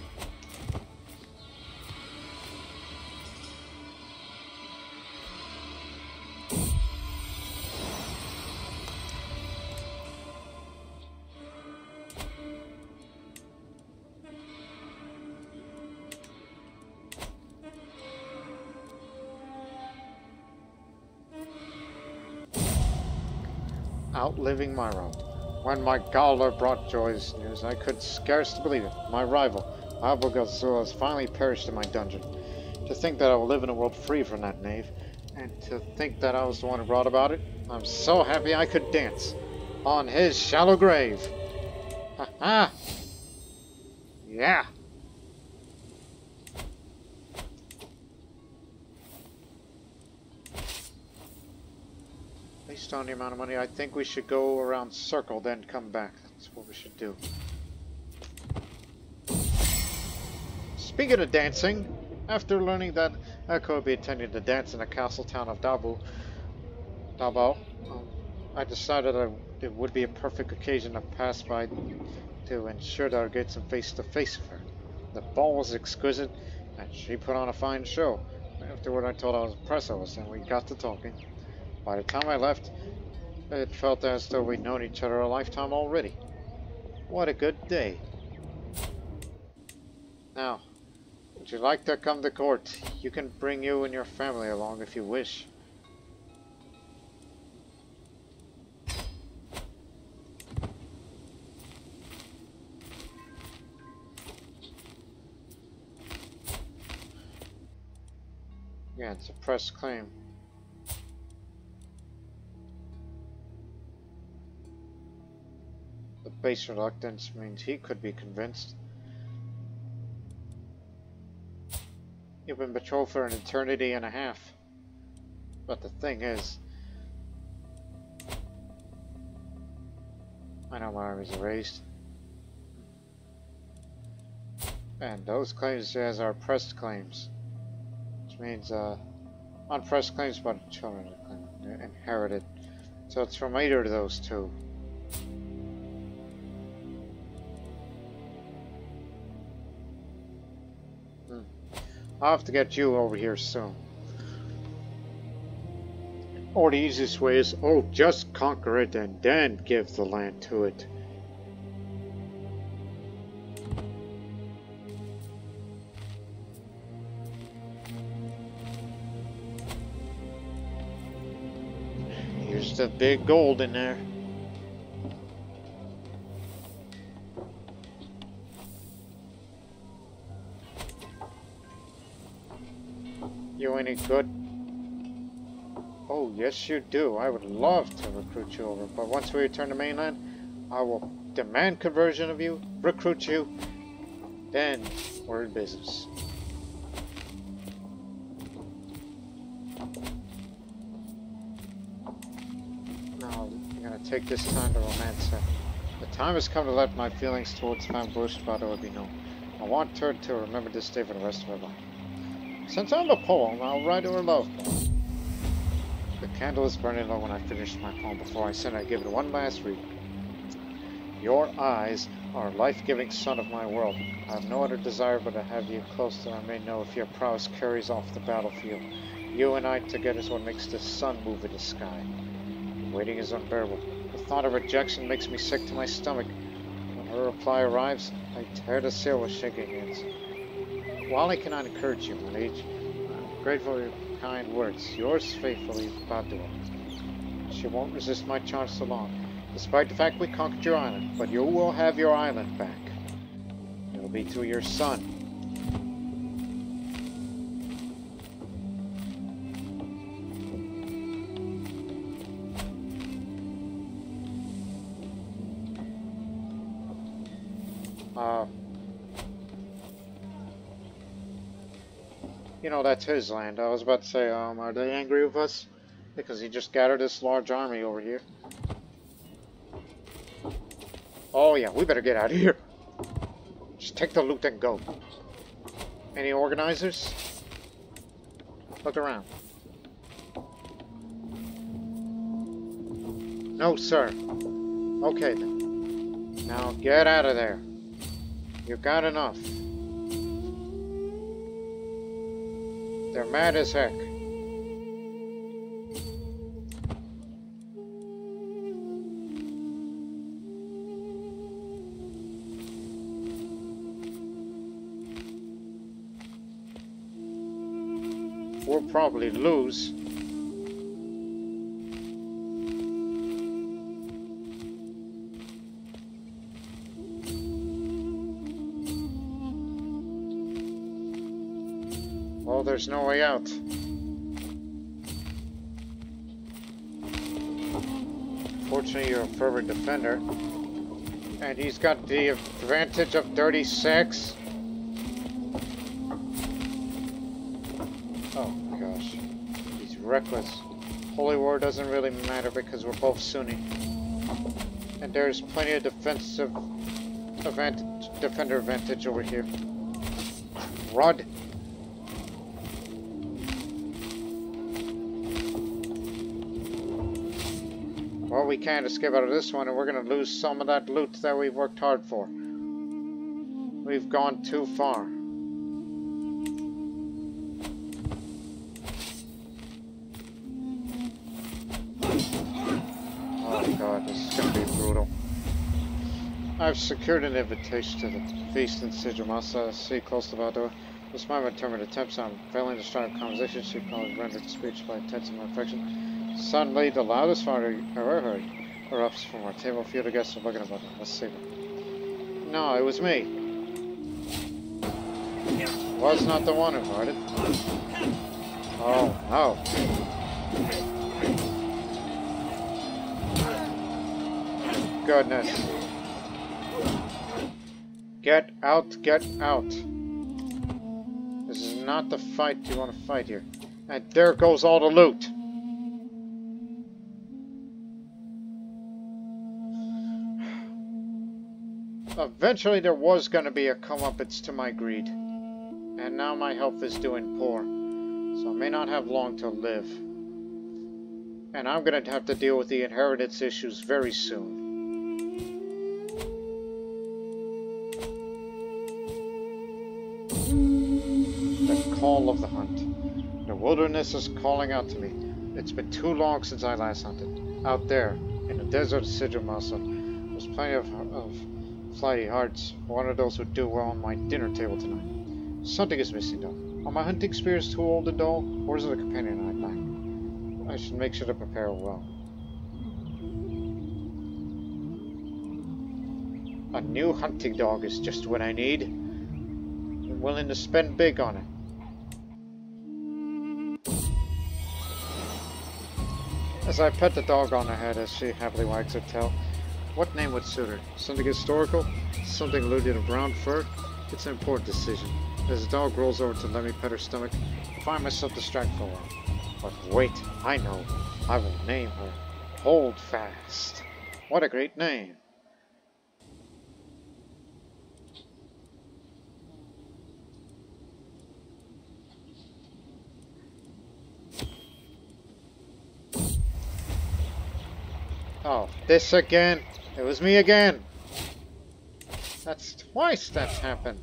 Speaker 1: Outliving my road. When my gaoler brought joyous news, I could scarce believe it. My rival, Abogazul, has finally perished in my dungeon. To think that I will live in a world free from that knave, and to think that I was the one who brought about it, I'm so happy I could dance on his shallow grave. Ha ha! Yeah! Based on the amount of money, I think we should go around circle, then come back. That's what we should do. Speaking of dancing, after learning that Echo would be attending the dance in the castle town of Davao, I decided it would be a perfect occasion to pass by to ensure that I would get some face-to-face with her. The ball was exquisite, and she put on a fine show. Afterward, I told her I was impressed with us, and we got to talking. By the time I left, it felt as though we'd known each other a lifetime already. What a good day. Now, would you like to come to court? You can bring you and your family along if you wish. Yeah, it's a pressed claim. The base reluctance means he could be convinced. You've been betrothed for an eternity and a half. But the thing is, I know my army's erased. And those claims as are pressed claims. Which means, unpressed claims but children inherited. So it's from either of those two. I'll have to get you over here soon. Or the easiest way is, oh, just conquer it and then give the land to it. Here's the big gold in there. You any good? Oh, yes you do. I would love to recruit you over, but once we return to mainland, I will demand conversion of you, recruit you, then we're in business. Now, I'm gonna take this time to romance her. The time has come to let my feelings towards Van Boerstvada be known. I want her to remember this day for the rest of her life. Since I'm a poem, I'll write her a love poem. The candle is burning low when I finish my poem. Before I send it, I give it one last read. Your eyes are a life-giving sun of my world. I have no other desire but to have you close that I may know if your prowess carries off the battlefield. You and I together is what makes the sun move in the sky. Waiting is unbearable. The thought of rejection makes me sick to my stomach. When her reply arrives, I tear the seal with shaking hands. While I cannot encourage you, my liege, I'm grateful for your kind words. Yours faithfully, Badua. She won't resist my charge so long, despite the fact we conquered your island, but you will have your island back. It'll be to your son. You know, that's his land. I was about to say, are they angry with us? Because he just gathered this large army over here. Oh yeah, we better get out of here. Just take the loot and go. Any organizers? Look around. No, sir. Okay then. Now get out of there. You've got enough. They're mad as heck. We'll probably lose. Well, there's no way out. Fortunately, you're a fervent defender. And he's got the advantage of 36. Oh my gosh. He's reckless. Holy War doesn't really matter because we're both Sunni. And there's plenty of defensive advantage, defender advantage over here. Rod. Well, we can't escape out of this one, and we're going to lose some of that loot that we've worked hard for. We've gone too far. Oh god, this is going to be brutal. I've secured an invitation to the feast in Sijamasa, sea close to Vadua. Despite my determined attempts on failing to start a conversation, she probably rendered speech by intensing my affection. Suddenly, the loudest fart I ever heard erupts from our table. A few of the guests are looking about them. Let's see. No, it was me. Was not the one who farted. Oh, no. Goodness. Get out, get out. This is not the fight you want to fight here. And there goes all the loot. Eventually there was going to be a comeuppance to my greed. And now my health is doing poor. So I may not have long to live. And I'm going to have to deal with the inheritance issues very soon. The call of the hunt. The wilderness is calling out to me. It's been too long since I last hunted. Out there, in the desert of Sidramasa, there's plenty of flighty hearts. One of those would do well on my dinner table tonight. Something is missing though. Are my hunting spears too old and dull, or is it a companion I'd lack? I should make sure to prepare well. A new hunting dog is just what I need. I'm willing to spend big on it. As I pet the dog on her head as she happily wags her tail, what name would suit her? Something historical? Something alluding to brown fur? It's an important decision. As the dog rolls over to let me pet her stomach, I find myself distracted for a while. But wait, I know. I will name her Hold Fast. What a great name. Oh, this again? It was me again. That's twice that's happened.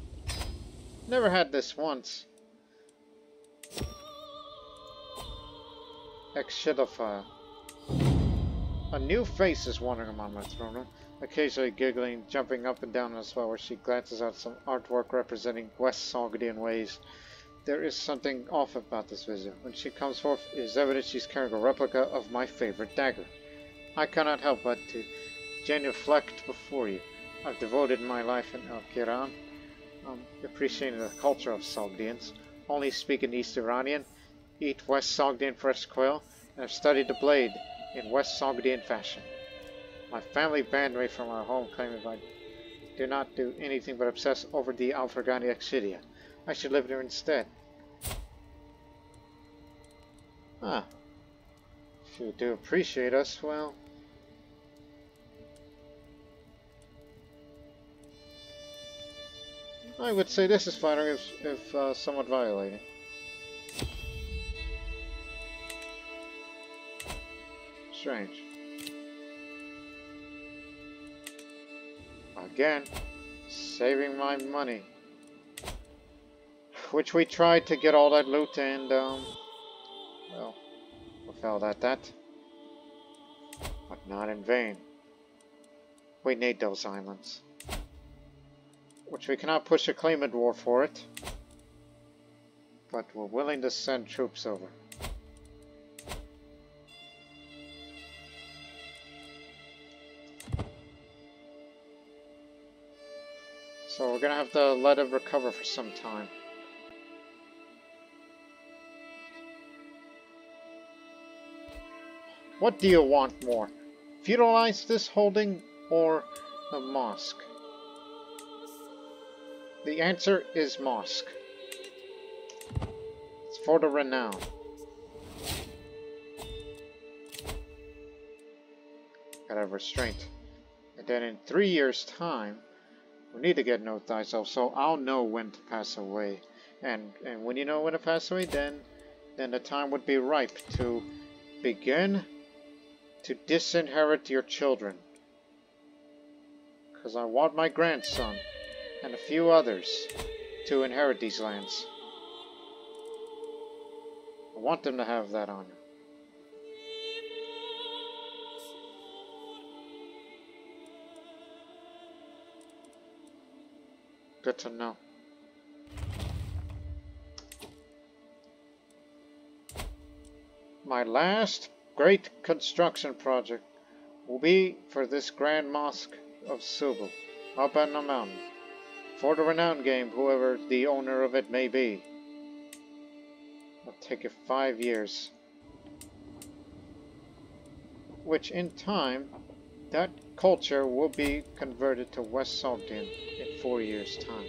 Speaker 1: Never had this once. Excidophile. A new face is wandering among my throne room, occasionally giggling, jumping up and down as well, where she glances at some artwork representing West Sogdian ways. There is something off about this visitor. When she comes forth, it is evident she's carrying a replica of my favorite dagger. I cannot help but to genuflect before you. I've devoted my life in Al-Farghani, appreciating the culture of Sogdians, only speak in East Iranian, eat West Sogdian fresh quail, and have studied the blade in West Sogdian fashion. My family banned me from our home, claiming I do not do anything but obsess over the Al-Farghani Excidia. I should live there instead. Ah. If you do appreciate us, well... I would say this is flattering if somewhat violating. Strange. Again, saving my money. Which we tried to get all that loot and, well, we failed at that. But not in vain. We need those islands. Which we cannot push a claimant war for it. But we're willing to send troops over. So we're gonna have to let it recover for some time. What do you want more? Feudalize this holding or a mosque? The answer is mosque. It's for the renown. Gotta have restraint. And then in 3 years' time, we need to get note thyself, so I'll know when to pass away. And when you know when to pass away, then the time would be ripe to begin to disinherit your children. Because I want my grandson and a few others to inherit these lands. I want them to have that honor. Good to know. My last great construction project will be for this grand mosque of Subul, up on the mountain, for the renowned game, whoever the owner of it may be. It'll take it 5 years. Which in time, that culture will be converted to West Sogdian in 4 years' time.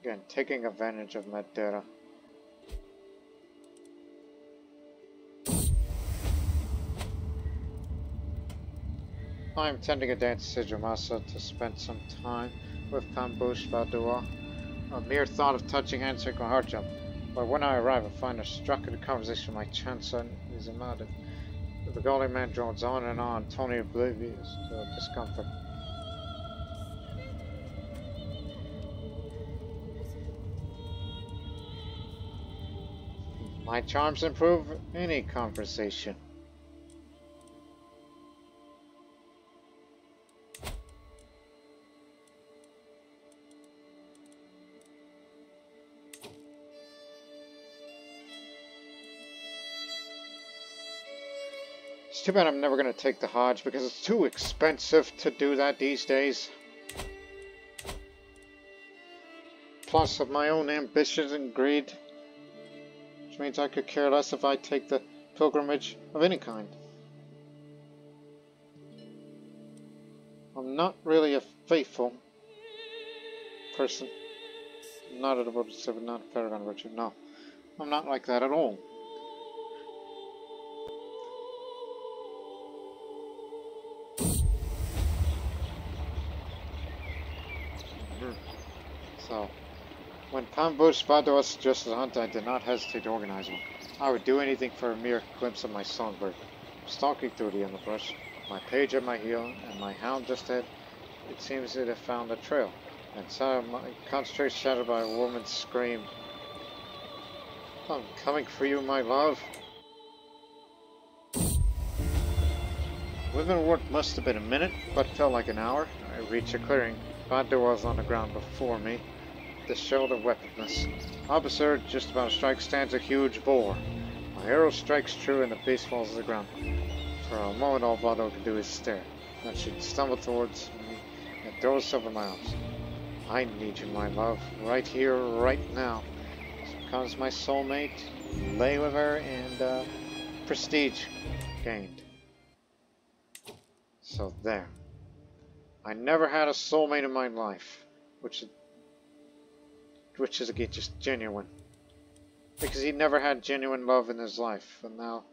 Speaker 1: Again, taking advantage of Madeira. I am intending a day to Sijamasa to spend some time with Pambush Vadua. A mere thought of touching hands make my heart jump. But when I arrive, I find her struck in a conversation with my chancellor, Izamada. The Bengali man drones on and on, totally oblivious to discomfort. My charms improve any conversation. It's too bad I'm never going to take the Hajj because it's too expensive to do that these days. Plus of my own ambitions and greed. Which means I could care less if I take the pilgrimage of any kind. I'm not really a faithful person. I'm not a devoted servant, not a paragon of virtue. No, I'm not like that at all. So, when Pambush Vadua suggested a hunt, I did not hesitate to organize one. I would do anything for a mere glimpse of my songbird. Stalking through the underbrush, my page at my heel, and my hound just ahead, it seems it had found a trail, and sound my concentration shattered by a woman's scream. I'm coming for you, my love. Within what must have been a minute, but felt like an hour, I reached a clearing. Vadua was on the ground before me, the shoulder weaponless. Opposite her, just about to strike, stands a huge boar. My arrow strikes true and the beast falls to the ground. For a moment all Vadua could do is stare. Then she stumbled towards me and threw herself in my arms. I need you, my love, right here, right now. So comes my soulmate, lay with her, and prestige gained. So there. I never had a soulmate in my life, which is again just genuine. Because he never had genuine love in his life, and now,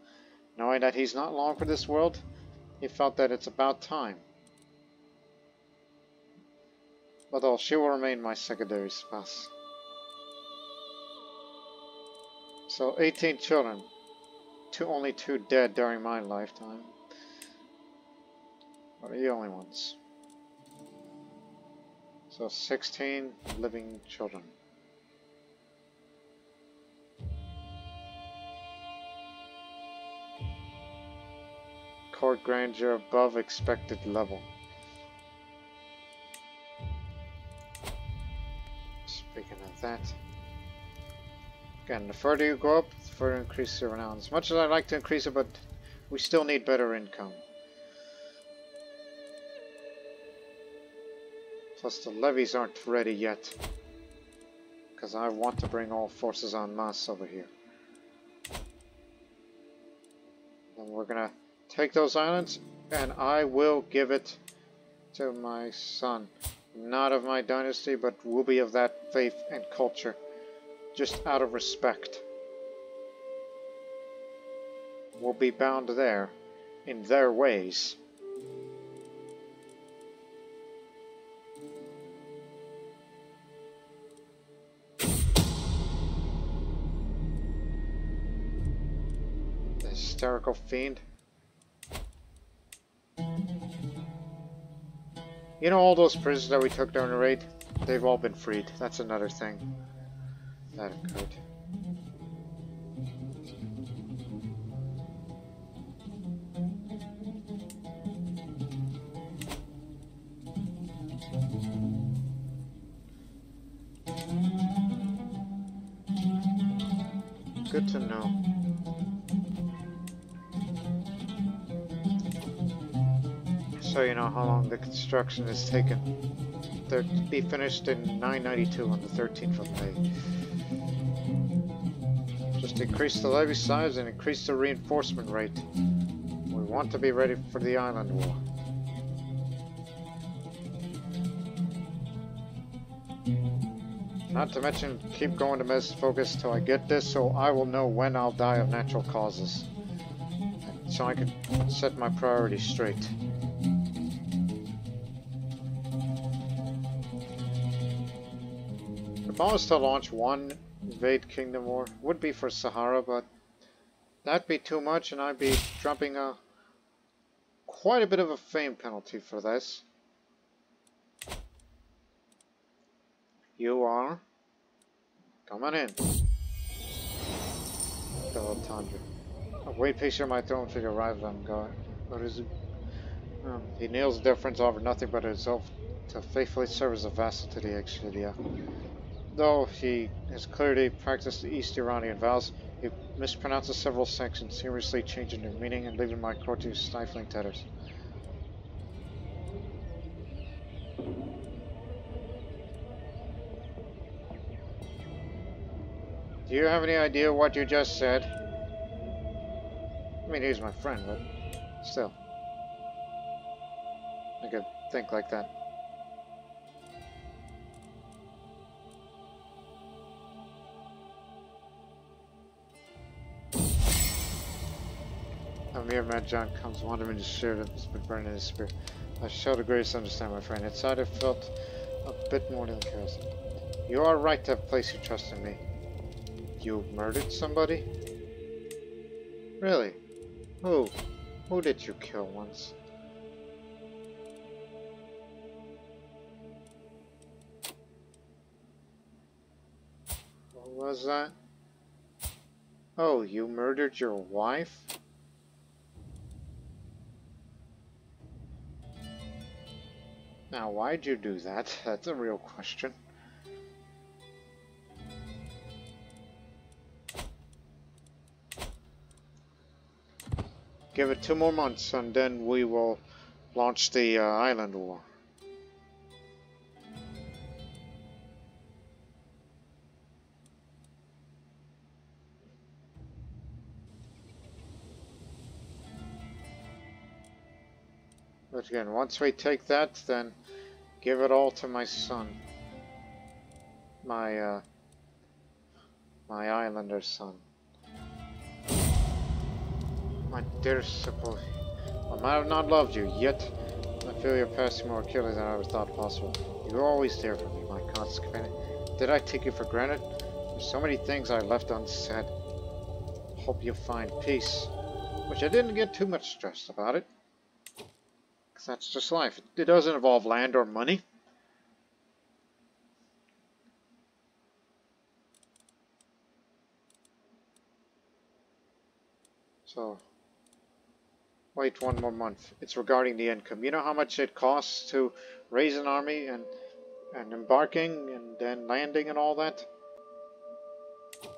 Speaker 1: knowing that he's not long for this world, he felt that it's about time. Although she will remain my secondary spouse. So 18 children, only 2 dead during my lifetime. Are the only ones. So 16 living children. Court grandeur above expected level. Speaking of that, again, the further you go up, the further increase your renown. As much as I'd like to increase it, but we still need better income. Plus the levies aren't ready yet, because I want to bring all forces en masse over here. And we're gonna take those islands, and I will give it to my son. Not of my dynasty, but will be of that faith and culture, just out of respect. We'll be bound there, in their ways. Hysterical fiend. You know, all those prisoners that we took during the raid, they've all been freed. That's another thing that occurred. Good to know. Just so you know how long the construction has taken. They're to be finished in 992 on the 13th of May. Just increase the levy size and increase the reinforcement rate. We want to be ready for the island war. Not to mention, keep going to Mess Focus till I get this, so I will know when I'll die of natural causes. So I can set my priorities straight. If I was to launch one Invade Kingdom War, would be for Sahara, but that'd be too much and I'd be dropping quite a bit of a fame penalty for this. You are. Come on in. Fellow Tundra. Wait patient my throne for your arrival. I'm going. What is it? He kneels deference over nothing but himself to faithfully serve as a vassal to the Exchequer. Though he has clearly practiced the East Iranian vows, he mispronounces several sections, humorously changing their meaning and leaving my court to stifling tethers. Do you have any idea what you just said? I mean, he's my friend, but still. I could think like that. Amir Madjan comes wandering to share that has been burning in his spirit. I show the greatest understanding, my friend. Inside I felt a bit more than curiosity. You are right to have placed your trust in me. You murdered somebody? Really? Who? Who did you kill once? What was that? Oh, you murdered your wife? Now, why'd you do that? That's a real question. Give it 2 more months and then we will launch the island war. But again, once we take that, then give it all to my son. My islander son. My dear Sepulchre, I might have not loved you, yet I feel you're passing more acutely than I ever thought possible. You were always there for me, my constant companion. Did I take you for granted? There's so many things I left unsaid. Hope you find peace. Which I didn't get too much stressed about it. Because that's just life. It doesn't involve land or money. So, wait 1 more month. It's regarding the income. You know how much it costs to raise an army and embarking and then landing and all that?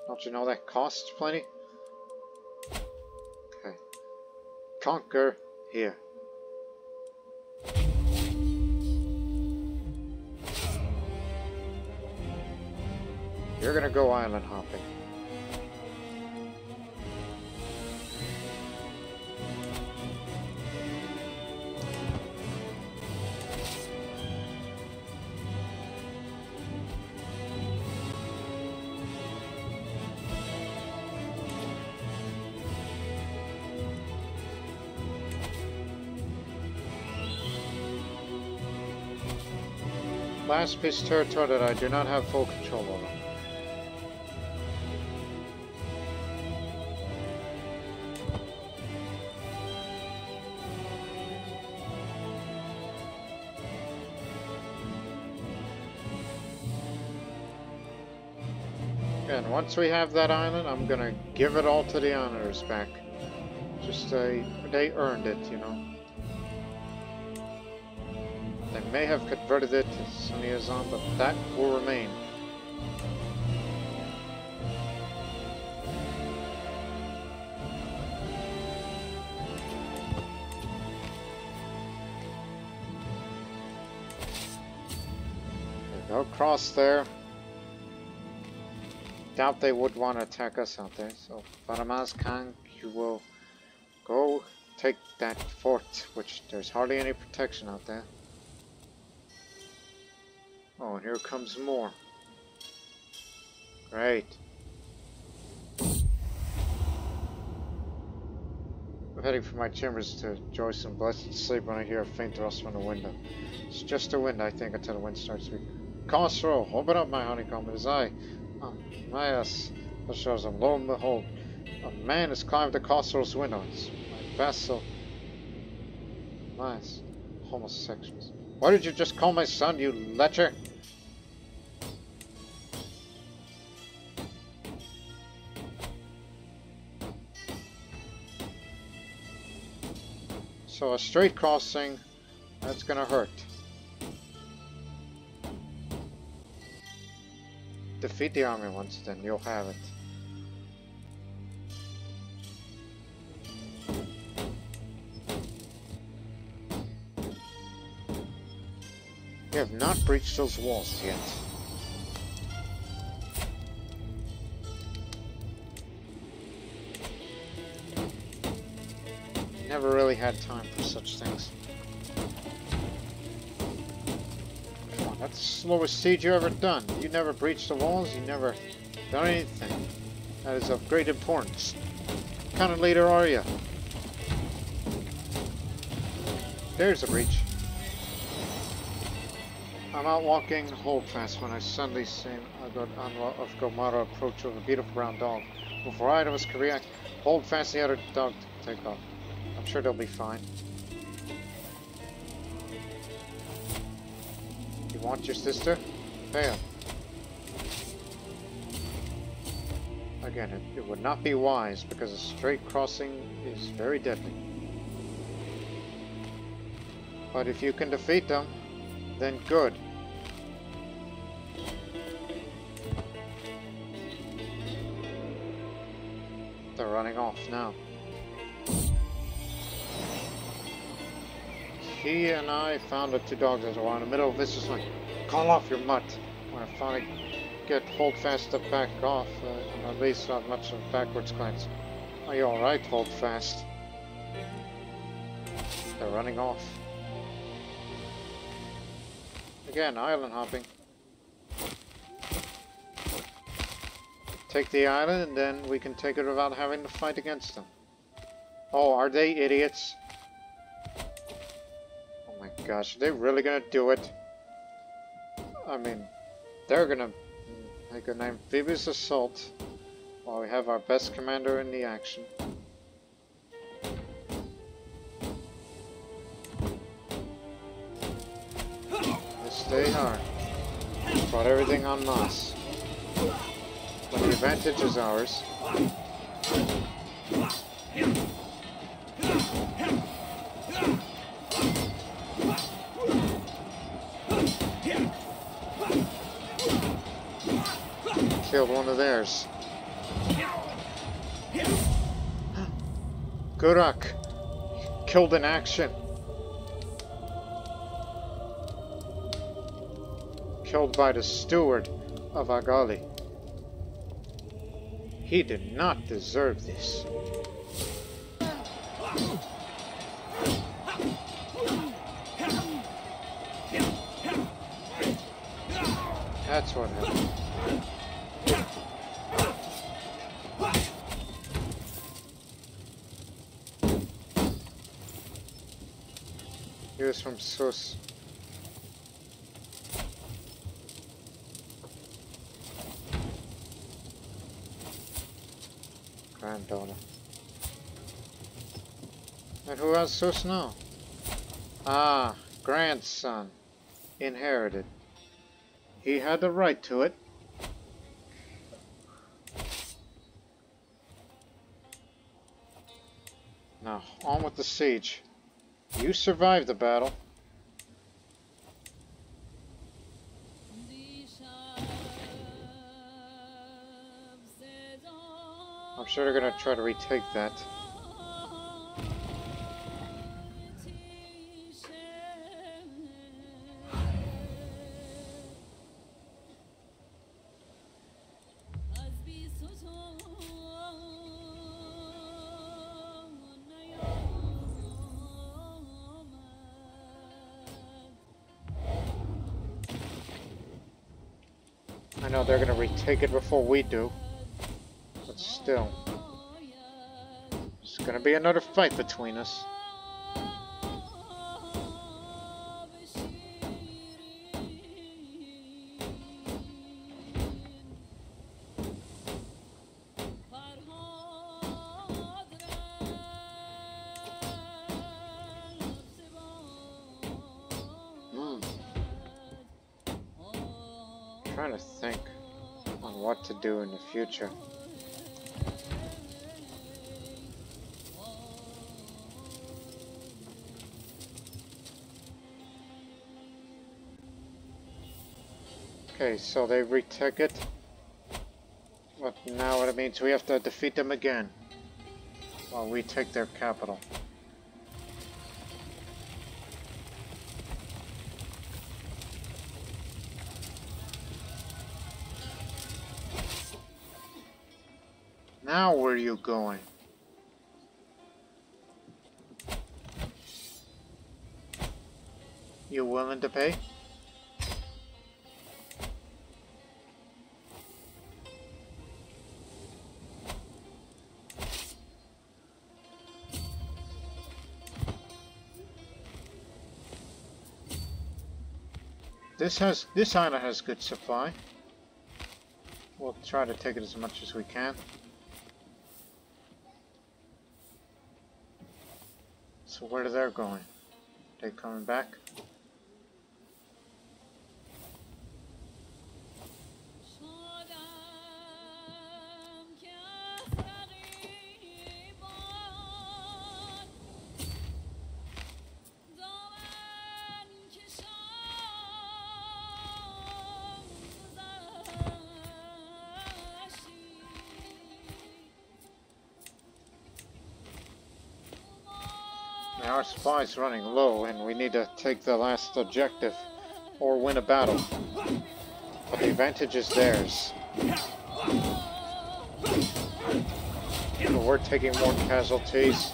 Speaker 1: Don't you know that costs plenty? Okay. Conquer here. You're gonna go island hopping. Last piece of territory that I do not have full control over. And once we have that island, I'm gonna give it all to the honors back. Just they earned it, you know. They may have converted it to Sunni-Islam, but that will remain. They'll cross there. Doubt they would want to attack us out there. So, Faramaz Khan, you will go take that fort, which there's hardly any protection out there. Oh, and here comes more. Great. I'm heading for my chambers to enjoy some blessed sleep when I hear a faint rust from the window. It's just the wind, I think, until the wind starts to be... Khosrow, open up, my honeycomb. It is I. My ass. That shows them. Lo and behold, a man has climbed the Khosrow's window. It's my vassal. Nice. Homosexuals. Why did you just call my son, you lecher? So a straight crossing, that's gonna hurt. Defeat the army once, then you'll have it. We have not breached those walls yet. Never really had time for such things. Come on, that's the slowest siege you ever done. You never breached the walls, you never done anything. That is of great importance. What kind of leader are you? There's a breach. I'm out walking Holdfast when I suddenly seen Anwar of Gomara approach with a beautiful brown dog. Before either of us could react, Holdfast the other dog to take off. I'm sure they'll be fine. You want your sister? Fail. Again, it would not be wise because a straight crossing is very deadly. But if you can defeat them, then good. They're running off now. He and I found the two dogs as well in the middle of this. Just like, call off your mutt. When I finally get Holdfast to back off, and at least not much of a backwards glance. Are you alright, Holdfast? They're running off. Again, island hopping. Take the island and then we can take it without having to fight against them. Oh, are they idiots? Oh my gosh, are they really gonna do it? I mean, they're gonna make an amphibious assault while we have our best commander in the action. Yes, they are. Brought everything en masse. But the advantage is ours. Killed one of theirs. Gurak killed in action. Killed by the steward of Agali. He did not deserve this. That's what happened. He was from Sus. Granddaughter. And who has Sus now? Ah, grandson. Inherited. He had the right to it. Now, on with the siege. You survived the battle. I'm sure they're gonna try to retake that. know they're gonna retake it before we do, but still, it's gonna be another fight between us. Trying to think on what to do in the future. Okay, so they retake it. But now what it means, we have to defeat them again while we take their capital. Now where are you going? You willing to pay? This island has good supply. We'll try to take it as much as we can. So where are they going? They coming back? Our supply's running low and we need to take the last objective or win a battle. But the advantage is theirs. So we're taking more casualties.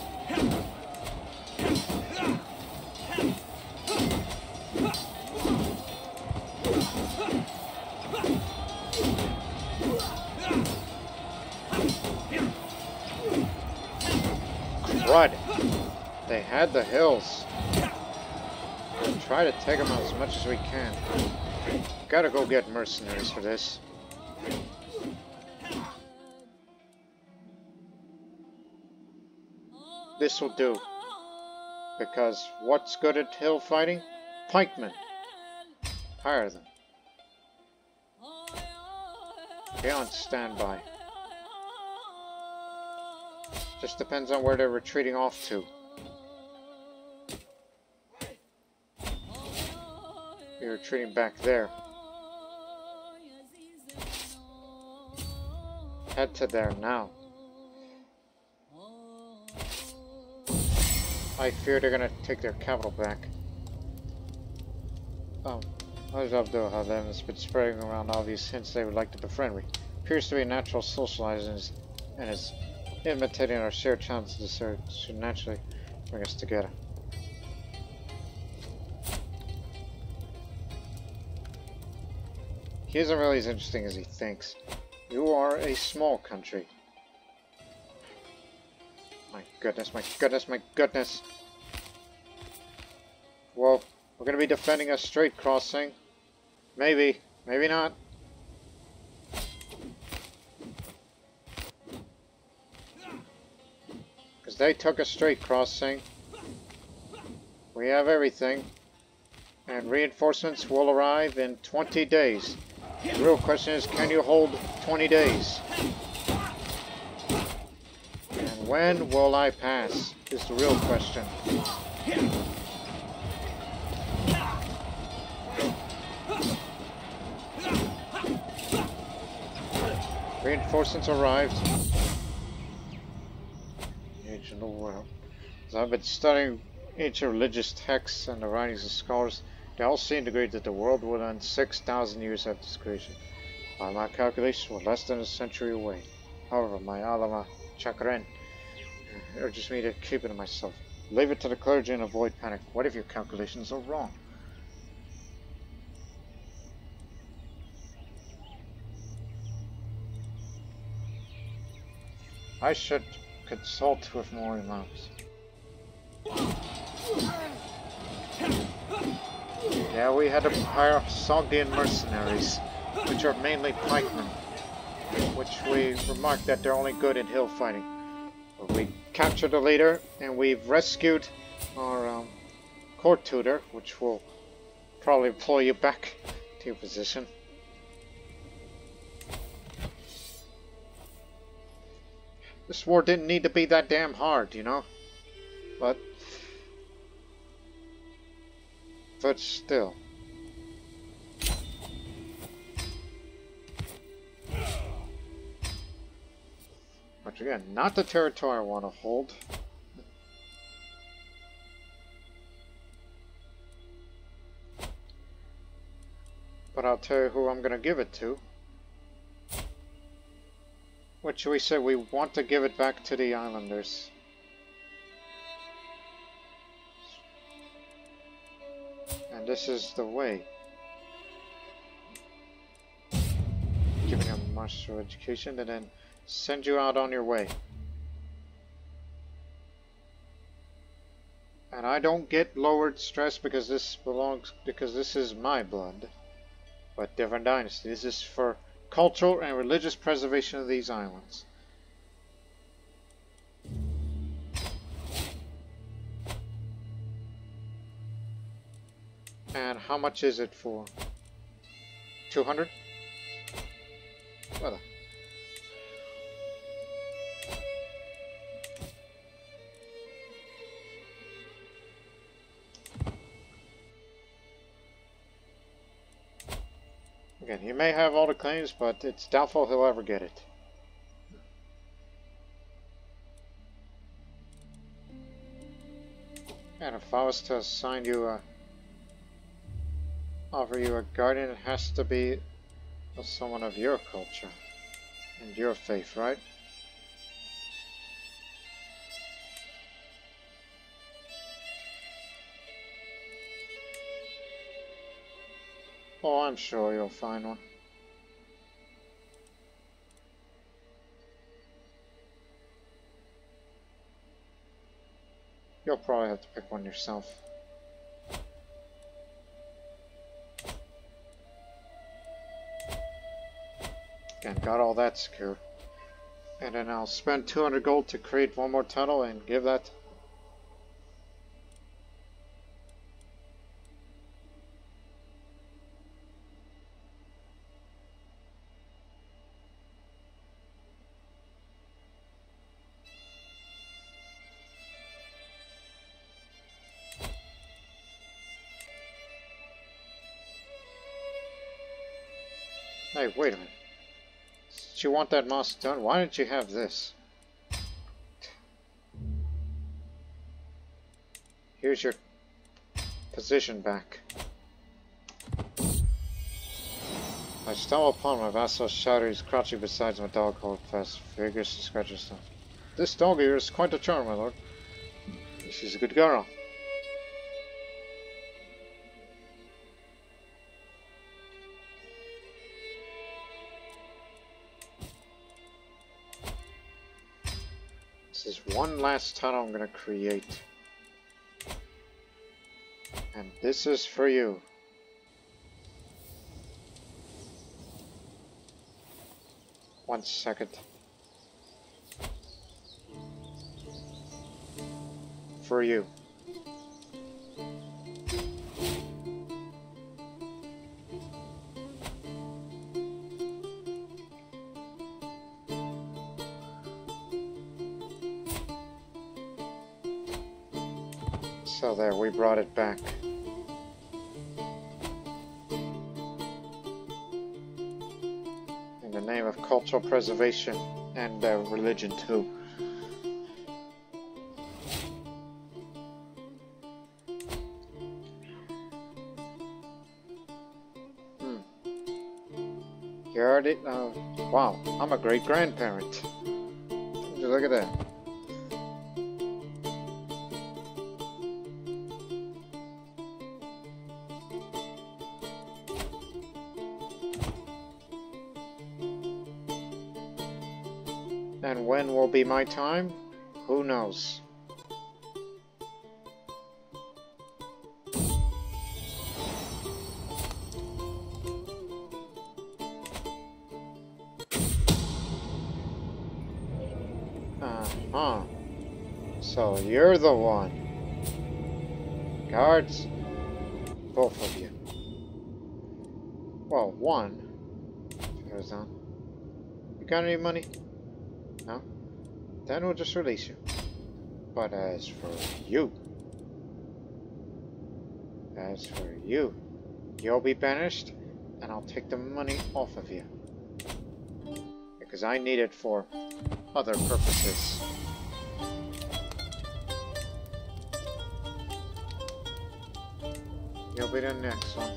Speaker 1: Crud! They had the hills. We'll try to take them out as much as we can. Gotta go get mercenaries for this. This will do. Because what's good at hill fighting? Pikemen. Hire them. Be on standby. Just depends on where they're retreating off to. You're retreating back there. Head to there now. I fear they're gonna take their capital back. Oh, Al Abdul Halim has been spreading around obvious hints they would like to befriend me. Appears to be a natural socializer and is imitating our shared chances to serve should naturally bring us together. He isn't really as interesting as he thinks. You are a small country. My goodness, my goodness, my goodness. Well, we're going to be defending a strait crossing. Maybe, maybe not. Because they took a strait crossing. We have everything. And reinforcements will arrive in 20 days. The real question is, can you hold 20 days? And when will I pass? Is the real question. Reinforcements arrived. Age of the world. As I've been studying ancient religious texts and the writings of scholars, they all seem to agree that the world will end 6,000 years after its creation. By my calculations, we're less than a century away. However, my Alama Chakren urges me to keep it to myself. Leave it to the clergy and avoid panic. What if your calculations are wrong? I should consult with more imams. Yeah, we had to hire Sogdian mercenaries, which are mainly pikemen, which we remarked that they're only good in hill fighting. But we captured the leader, and we've rescued our court tutor, which will probably pull you back to your position. This war didn't need to be that damn hard, you know? But still. But again, not the territory I want to hold. But I'll tell you who I'm going to give it to. What should we say? We want to give it back to the islanders. And this is the way. Giving them martial education and then send you out on your way. And I don't get lowered stress because this is my blood. But different dynasty. This is for cultural and religious preservation of these islands. And how much is it for? 200? Well, again, he may have all the claims, but it's doubtful he'll ever get it. And if I was to assign you offer you a guardian, it has to be someone of your culture and your faith, right? Oh, I'm sure you'll find one. You'll probably have to pick one yourself. Again, got all that secured. And then I'll spend 200 gold to create one more tunnel and give that. Hey, wait a minute. Did you want that mosque done? Why didn't you have this? Here's your position back. I stumble upon my vassal's shadow. He's crouching beside my dog, hold fast, vigorously scratches them. This dog here is quite a charm, my lord. She's a good girl. This is one last tunnel I'm going to create. And this is for you. One second. For you. So there, we brought it back. In the name of cultural preservation and religion too. You already, wow, I'm a great grandparent. Look at that. And when will be my time? Who knows? Uh-huh. So you're the one. Guards? Both of you. Well, one. You got any money? No? Then we'll just release you. But as for you, you'll be banished, and I'll take the money off of you. Because I need it for other purposes. You'll be the next one.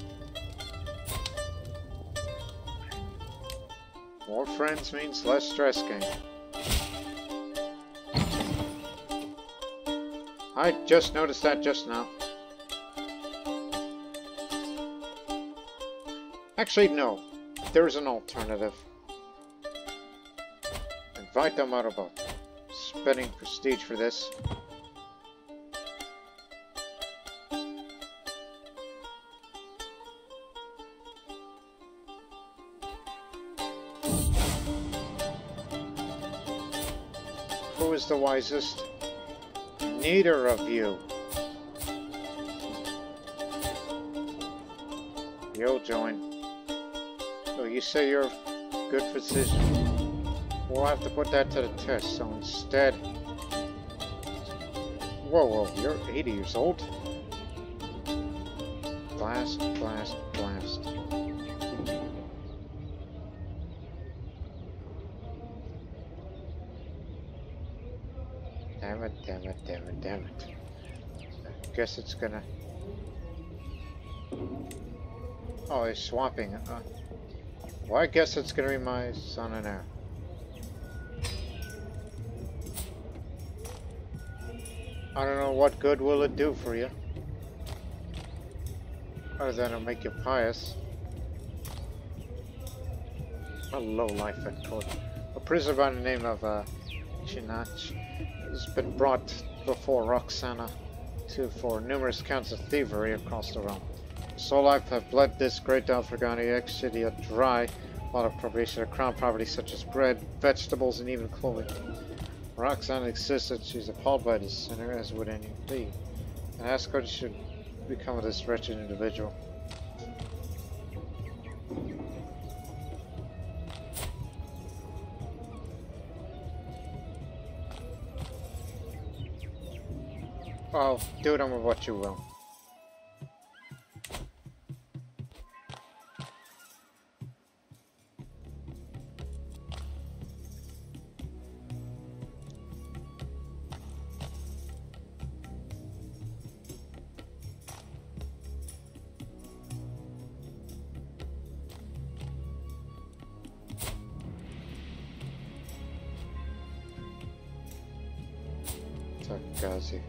Speaker 1: More friends means less stress gain. I just noticed that just now. Actually, no. There's an alternative. Invite them out about spending prestige for this. Who is the wisest? Neither of you. You'll join. So you say you're a good physician. We'll have to put that to the test, so instead... Whoa, you're 80 years old? Blast, blast, blast. Damn it. I guess it's gonna... Oh, he's swapping. Well, I guess it's gonna be my son and heir. I don't know what good will it do for you. Other than it'll make you pious. A lowlife at court. A prisoner by the name of Chinach has been brought before Roxana for numerous counts of thievery across the realm. His whole life have bled this great Al-Farghani ex-city dry, while appropriation of crown property such as bread, vegetables, and even clothing. Roxana insisted she's appalled by this sinner, as would any thief, and asked what should become of this wretched individual. Oh, do them with what you will. Takazi.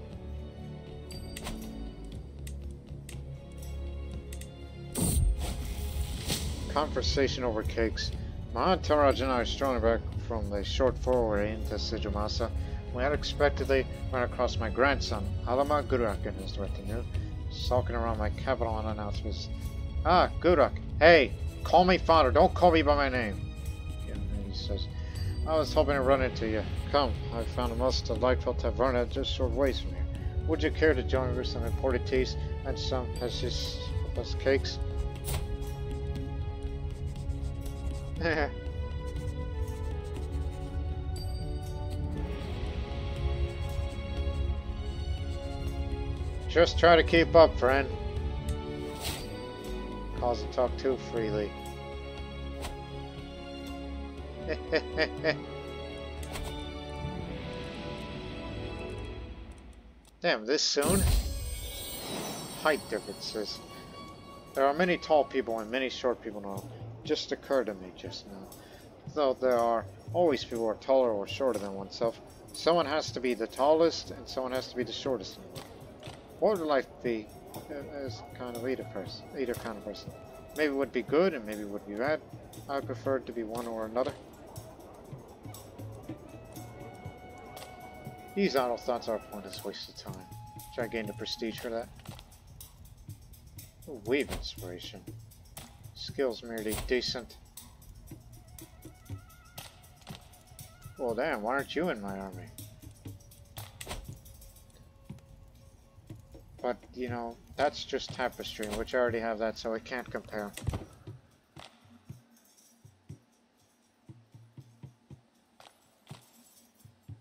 Speaker 1: Conversation over cakes. My entourage and I are strolling back from the short foray into Sijumasa. We unexpectedly ran across my grandson, Alama Gurak, and his retinue, sulking around my capital unannounced. Ah, Gurak, hey, call me father, don't call me by my name. And he says, I was hoping to run into you. Come, I found a most delightful taverna just short ways from here. Would you care to join me with some imported teas and some hashish plus cakes? Just try to keep up, friend. Cause to talk too freely. Damn, this soon? Height differences. There are many tall people and many short people now. Just occurred to me just now. Though there are always people who are taller or shorter than oneself, someone has to be the tallest and someone has to be the shortest. What would life be as kind of either kind of person? Maybe it would be good and maybe it would be bad. I would prefer it to be one or another. These idle thoughts are a pointless waste of time. Should I gain the prestige for that? Ooh, weave inspiration. Skills merely decent. Well, damn, why aren't you in my army? But, you know, that's just tapestry, which I already have that, so I can't compare.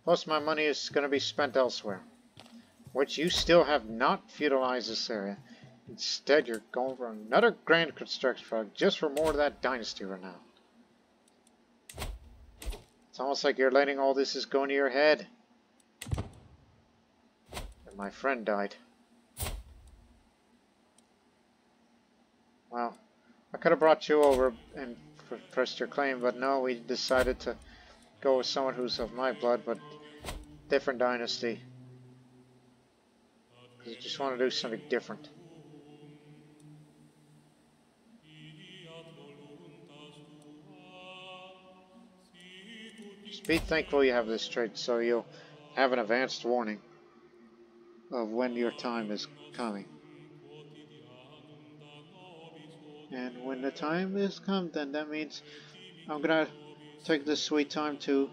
Speaker 1: Plus, my money is going to be spent elsewhere, which you still have not feudalized this area. Instead, you're going for another grand construction project just for more of that dynasty renown. It's almost like you're letting all this is going to your head. And my friend died. Well, I could have brought you over and pressed your claim, but no, we decided to go with someone who's of my blood, but different dynasty. Because we just want to do something different. Just be thankful you have this trait, so you'll have an advanced warning of when your time is coming. And when the time is come, then that means I'm gonna take this sweet time to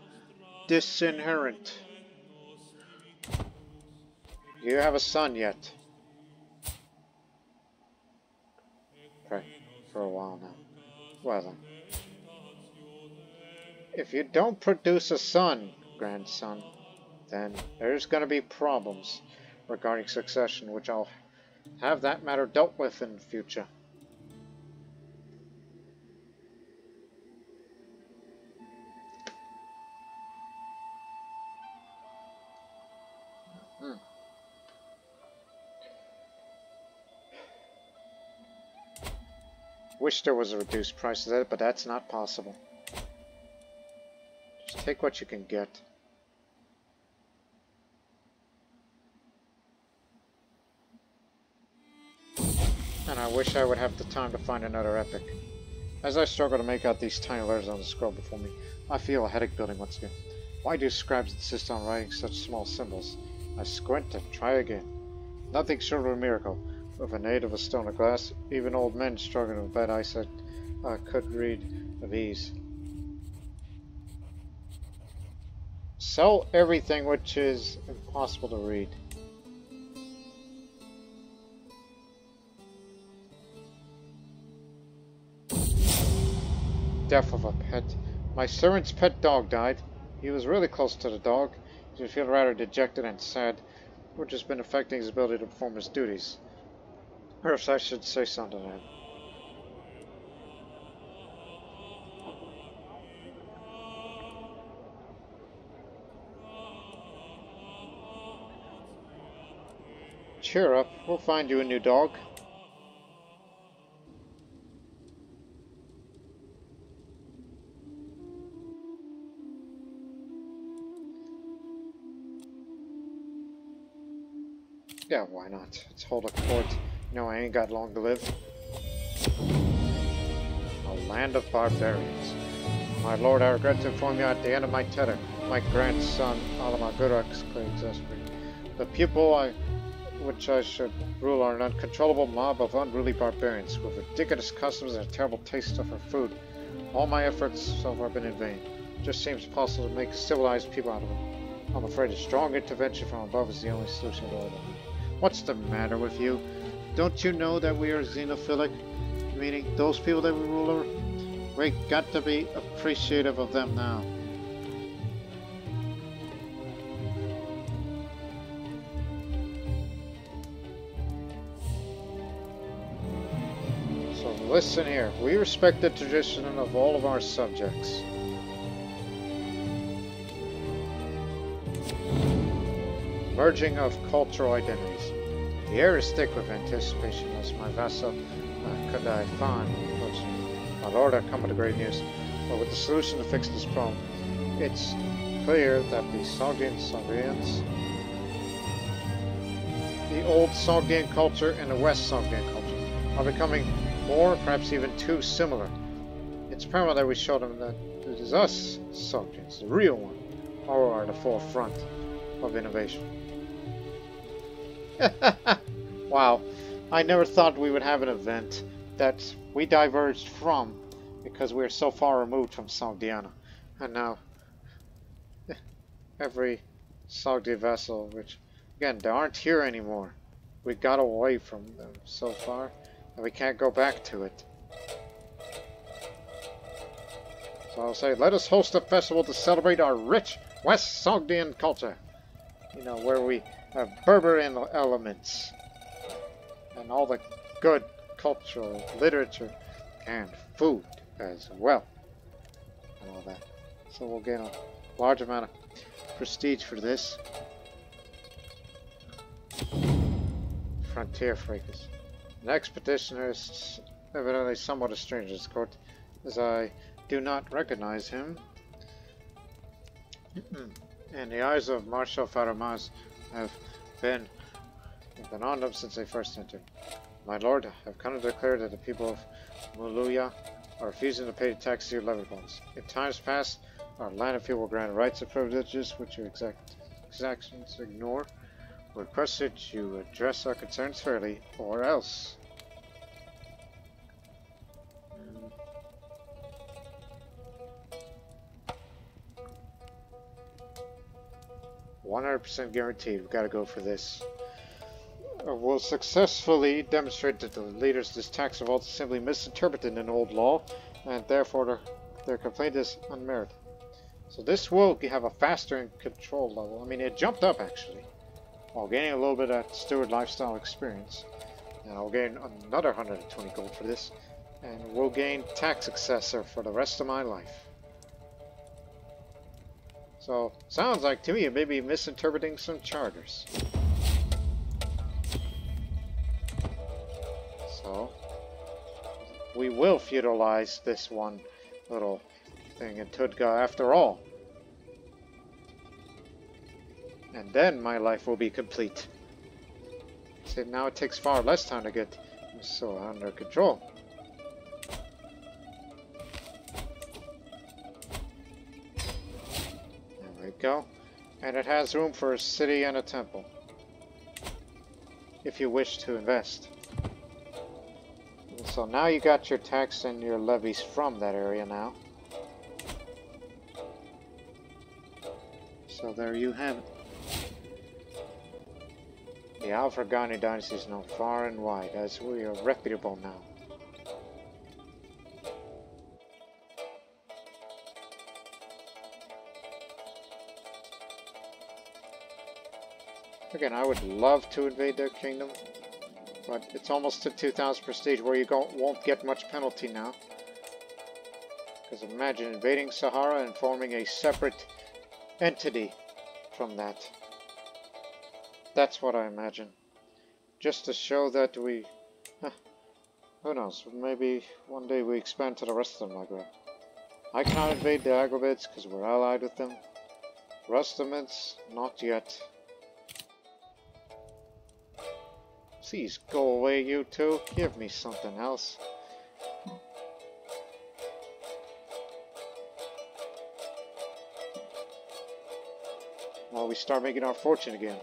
Speaker 1: disinherit. You have a son yet? Pray for a while now. Well then. If you don't produce a son, grandson, then there's gonna be problems regarding succession, which I'll have that matter dealt with in the future. Wish there was a reduced price of that, but that's not possible. Just take what you can get. And I wish I would have the time to find another epic. As I struggle to make out these tiny letters on the scroll before me, I feel a headache building once again. Why do scribes insist on writing such small symbols? I squint and try again. Nothing short of a miracle. With an aid of a stone or glass, even old men struggling with bad eyesight could read of ease. Sell everything which is impossible to read. Death of a pet. My servant's pet dog died. He was really close to the dog. He would feel rather dejected and sad, which has been affecting his ability to perform his duties. Perhaps I should say something to him. Cheer up, we'll find you a new dog. Yeah, why not? Let's hold a court. No, I ain't got long to live. A land of barbarians. My lord, I regret to inform you at the end of my tether, my grandson, Gurak, is quite exasperated. The pupil which I should rule are an uncontrollable mob of unruly barbarians, with ridiculous customs and a terrible taste of her food. All my efforts so far have been in vain. It just seems possible to make civilized people out of them. I'm afraid a strong intervention from above is the only solution to all of them. What's the matter with you? Don't you know that we are xenophilic? Meaning those people that we rule over? We got to be appreciative of them now. So listen here. We respect the tradition of all of our subjects. Merging of cultural identities. The air is thick with anticipation as my vassal Kadai Fan approaches me. My lord, I come with the great news. But with the solution to fix this problem, it's clear that the Sogdians, the old Sogdian culture and the West Sogdian culture, are becoming more, perhaps even too similar. It's paramount that we show them that it is us, Sogdians, the real one, who are at the forefront. of innovation. Wow, I never thought we would have an event that we diverged from because we are so far removed from Sogdiana. And now, every Sogdian vessel, which, again, they aren't here anymore. We got away from them so far, and we can't go back to it. So I'll say, let us host a festival to celebrate our rich West Sogdian culture. You know, where we have Berber elements and all the good cultural literature and food as well. And all that. So we'll gain a large amount of prestige for this. Frontier freakers. An expeditioner is evidently somewhat a stranger to this court, as I do not recognize him. And the eyes of Marshal Faramaz have been on them since they first entered. My lord, I have come to declare that the people of Muluya are refusing to pay the taxes you levy upon us. In times past, our land and field were granted rights and privileges which your exactions ignore. We request that you address our concerns fairly, or else. 100% guaranteed. We've got to go for this. Will successfully demonstrate that the leaders of this tax revolt simply misinterpreted an old law, and therefore their complaint is unmerited. So this will have a faster control level. I mean, it jumped up actually, while gaining a little bit of steward lifestyle experience. And I'll gain another 120 gold for this, and we'll gain tax successor for the rest of my life. So, sounds like to me you may be misinterpreting some charters. So, we will feudalize this one little thing in Tudga after all. And then my life will be complete. See, now it takes far less time to get so under control. There we go. And it has room for a city and a temple, if you wish to invest. And so now you got your tax and your levies from that area now. So there you have it. The Al-Farghani dynasty is known far and wide, as we are reputable now. Again, I would love to invade their kingdom, but it's almost to 2,000 prestige where you won't get much penalty now. Because imagine invading Sahara and forming a separate entity from that. That's what I imagine. Just to show that we... who knows, maybe one day we expand to the rest of the Maghreb. I cannot invade the Aghabids because we're allied with them. Rustamids, not yet. Please go away, you two. Give me something else. While we start making our fortune again.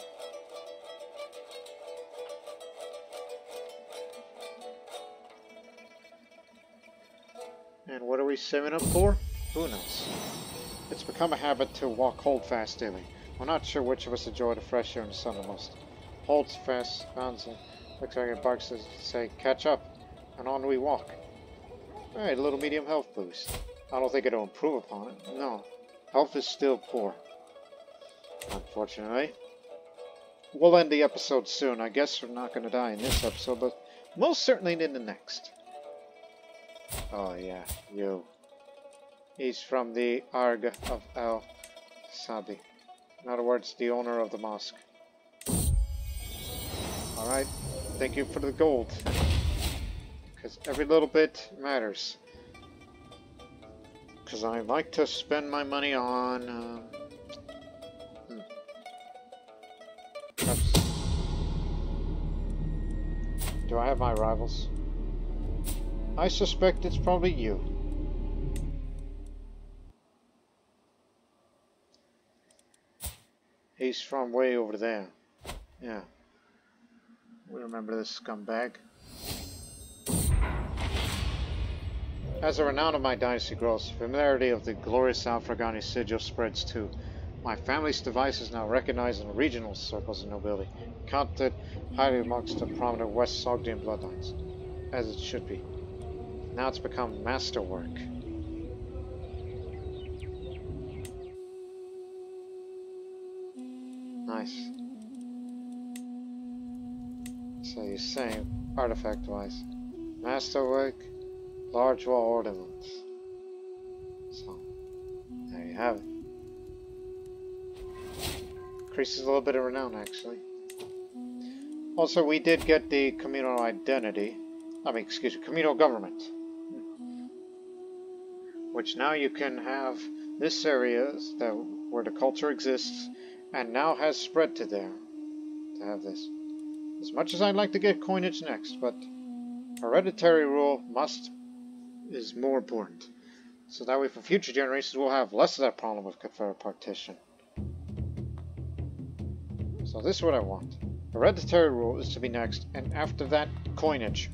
Speaker 1: And what are we saving up for? Who knows? It's become a habit to walk Holdfast daily. We're not sure which of us enjoy the fresh air and the sun the most. Holdfast bounds looks like it barks to say, catch up, and on we walk. Alright, a little medium health boost. I don't think it'll improve upon it. No. Health is still poor. Unfortunately. We'll end the episode soon. I guess we're not going to die in this episode, but most certainly in the next. Oh yeah, you. He's from the Arg of Al-Sadi. In other words, the owner of the mosque. Alright, thank you for the gold. Because every little bit matters. Because I like to spend my money on... Do I have my rivals? I suspect it's probably you. He's from way over there. Yeah. We remember this scumbag. As the renown of my dynasty grows, familiarity of the glorious Al-Farghani sigil spreads too. My family's device is now recognized in regional circles of nobility, counted highly amongst the prominent West Sogdian bloodlines, as it should be. Now it's become masterwork. Nice. So you're saying, artifact-wise, masterwork, large wall ornaments. So, there you have it. Increases a little bit of renown, actually. Also, we did get the communal identity. Communal government. Which now you can have this area where the culture exists, and now has spread to there. To have this. As much as I'd like to get coinage next, but hereditary rule is more important. So that way for future generations we'll have less of that problem with Confederate partition. So this is what I want. Hereditary rule is to be next, and after that, coinage.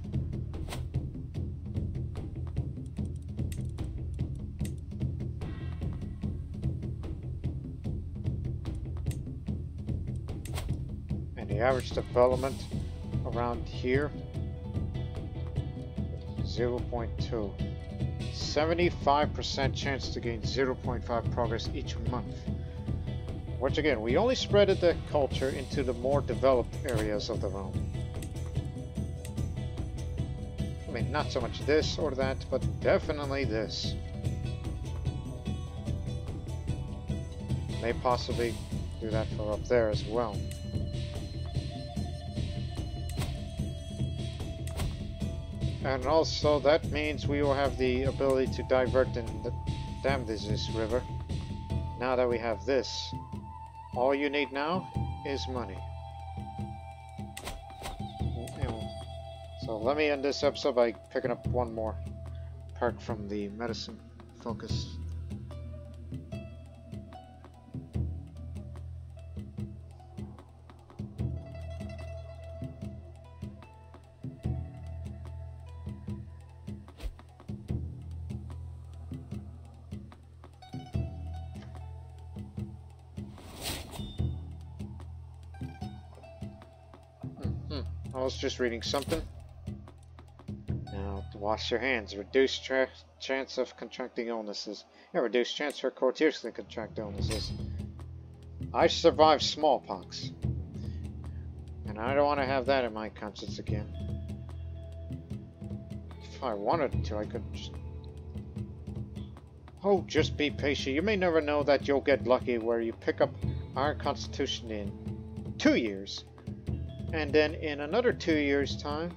Speaker 1: And the average development around here, 0.2. 75% chance to gain 0.5 progress each month. Which again, we only spreaded the culture into the more developed areas of the realm. I mean, not so much this or that, but definitely this. May possibly do that for up there as well. And also that means we will have the ability to divert in the dam disease river. Now that we have this, all you need now is money. So let me end this episode by picking up one more perk from the medicine focus. I was just reading something. Now, to wash your hands. Reduced chance of contracting illnesses. Yeah, reduced chance for courtiers to contract illnesses. I survived smallpox. And I don't want to have that in my conscience again. If I wanted to, I could just... Oh, just be patient. You may never know that you'll get lucky where you pick up Iron Constitution in 2 years. And then in another 2 years' time,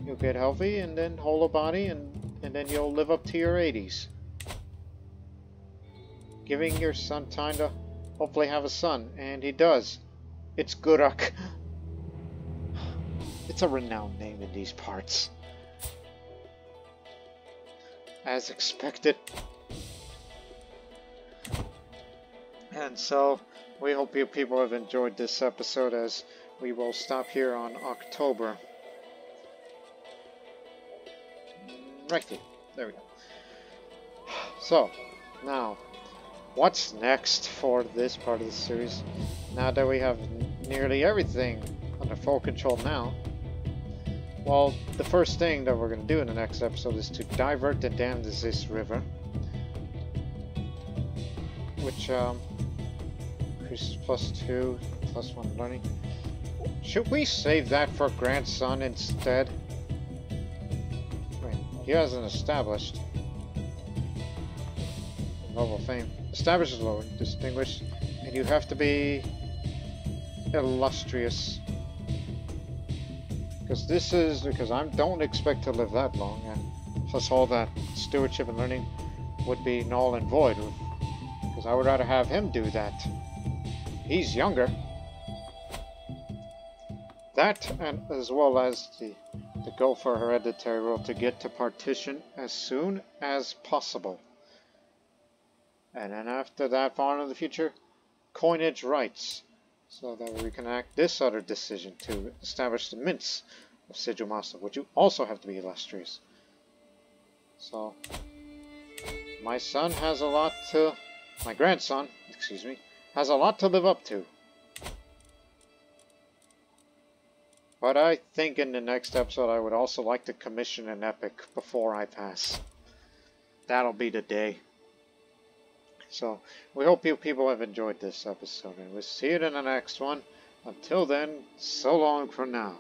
Speaker 1: you'll get healthy and then whole of body, and then you'll live up to your 80s. Giving your son time to hopefully have a son, and he does. It's Gurak. It's a renowned name in these parts. As expected. And so, we hope you people have enjoyed this episode, as we will stop here on October. Right there we go. So, now, what's next for this part of the series? Now that we have nearly everything under full control now, well, the first thing that we're going to do in the next episode is to divert the dam disease river, which increases +2, +1 learning. Should we save that for grandson instead? Wait, he hasn't established level of fame. Established is low, distinguished, and you have to be illustrious. Because I don't expect to live that long, and plus all that stewardship and learning would be null and void. Because I would rather have him do that. He's younger. That, and as well as the goal for hereditary rule to get to partition as soon as possible. And then after that, far into the future, coinage rights. so that we can act this other decision to establish the mints of Sejumasa, which you also have to be illustrious. So, my son has a lot to... my grandson, excuse me, has a lot to live up to. But I think in the next episode I would also like to commission an epic before I pass. That'll be the day. So, we hope you people have enjoyed this episode, and we'll see you in the next one. Until then, so long for now.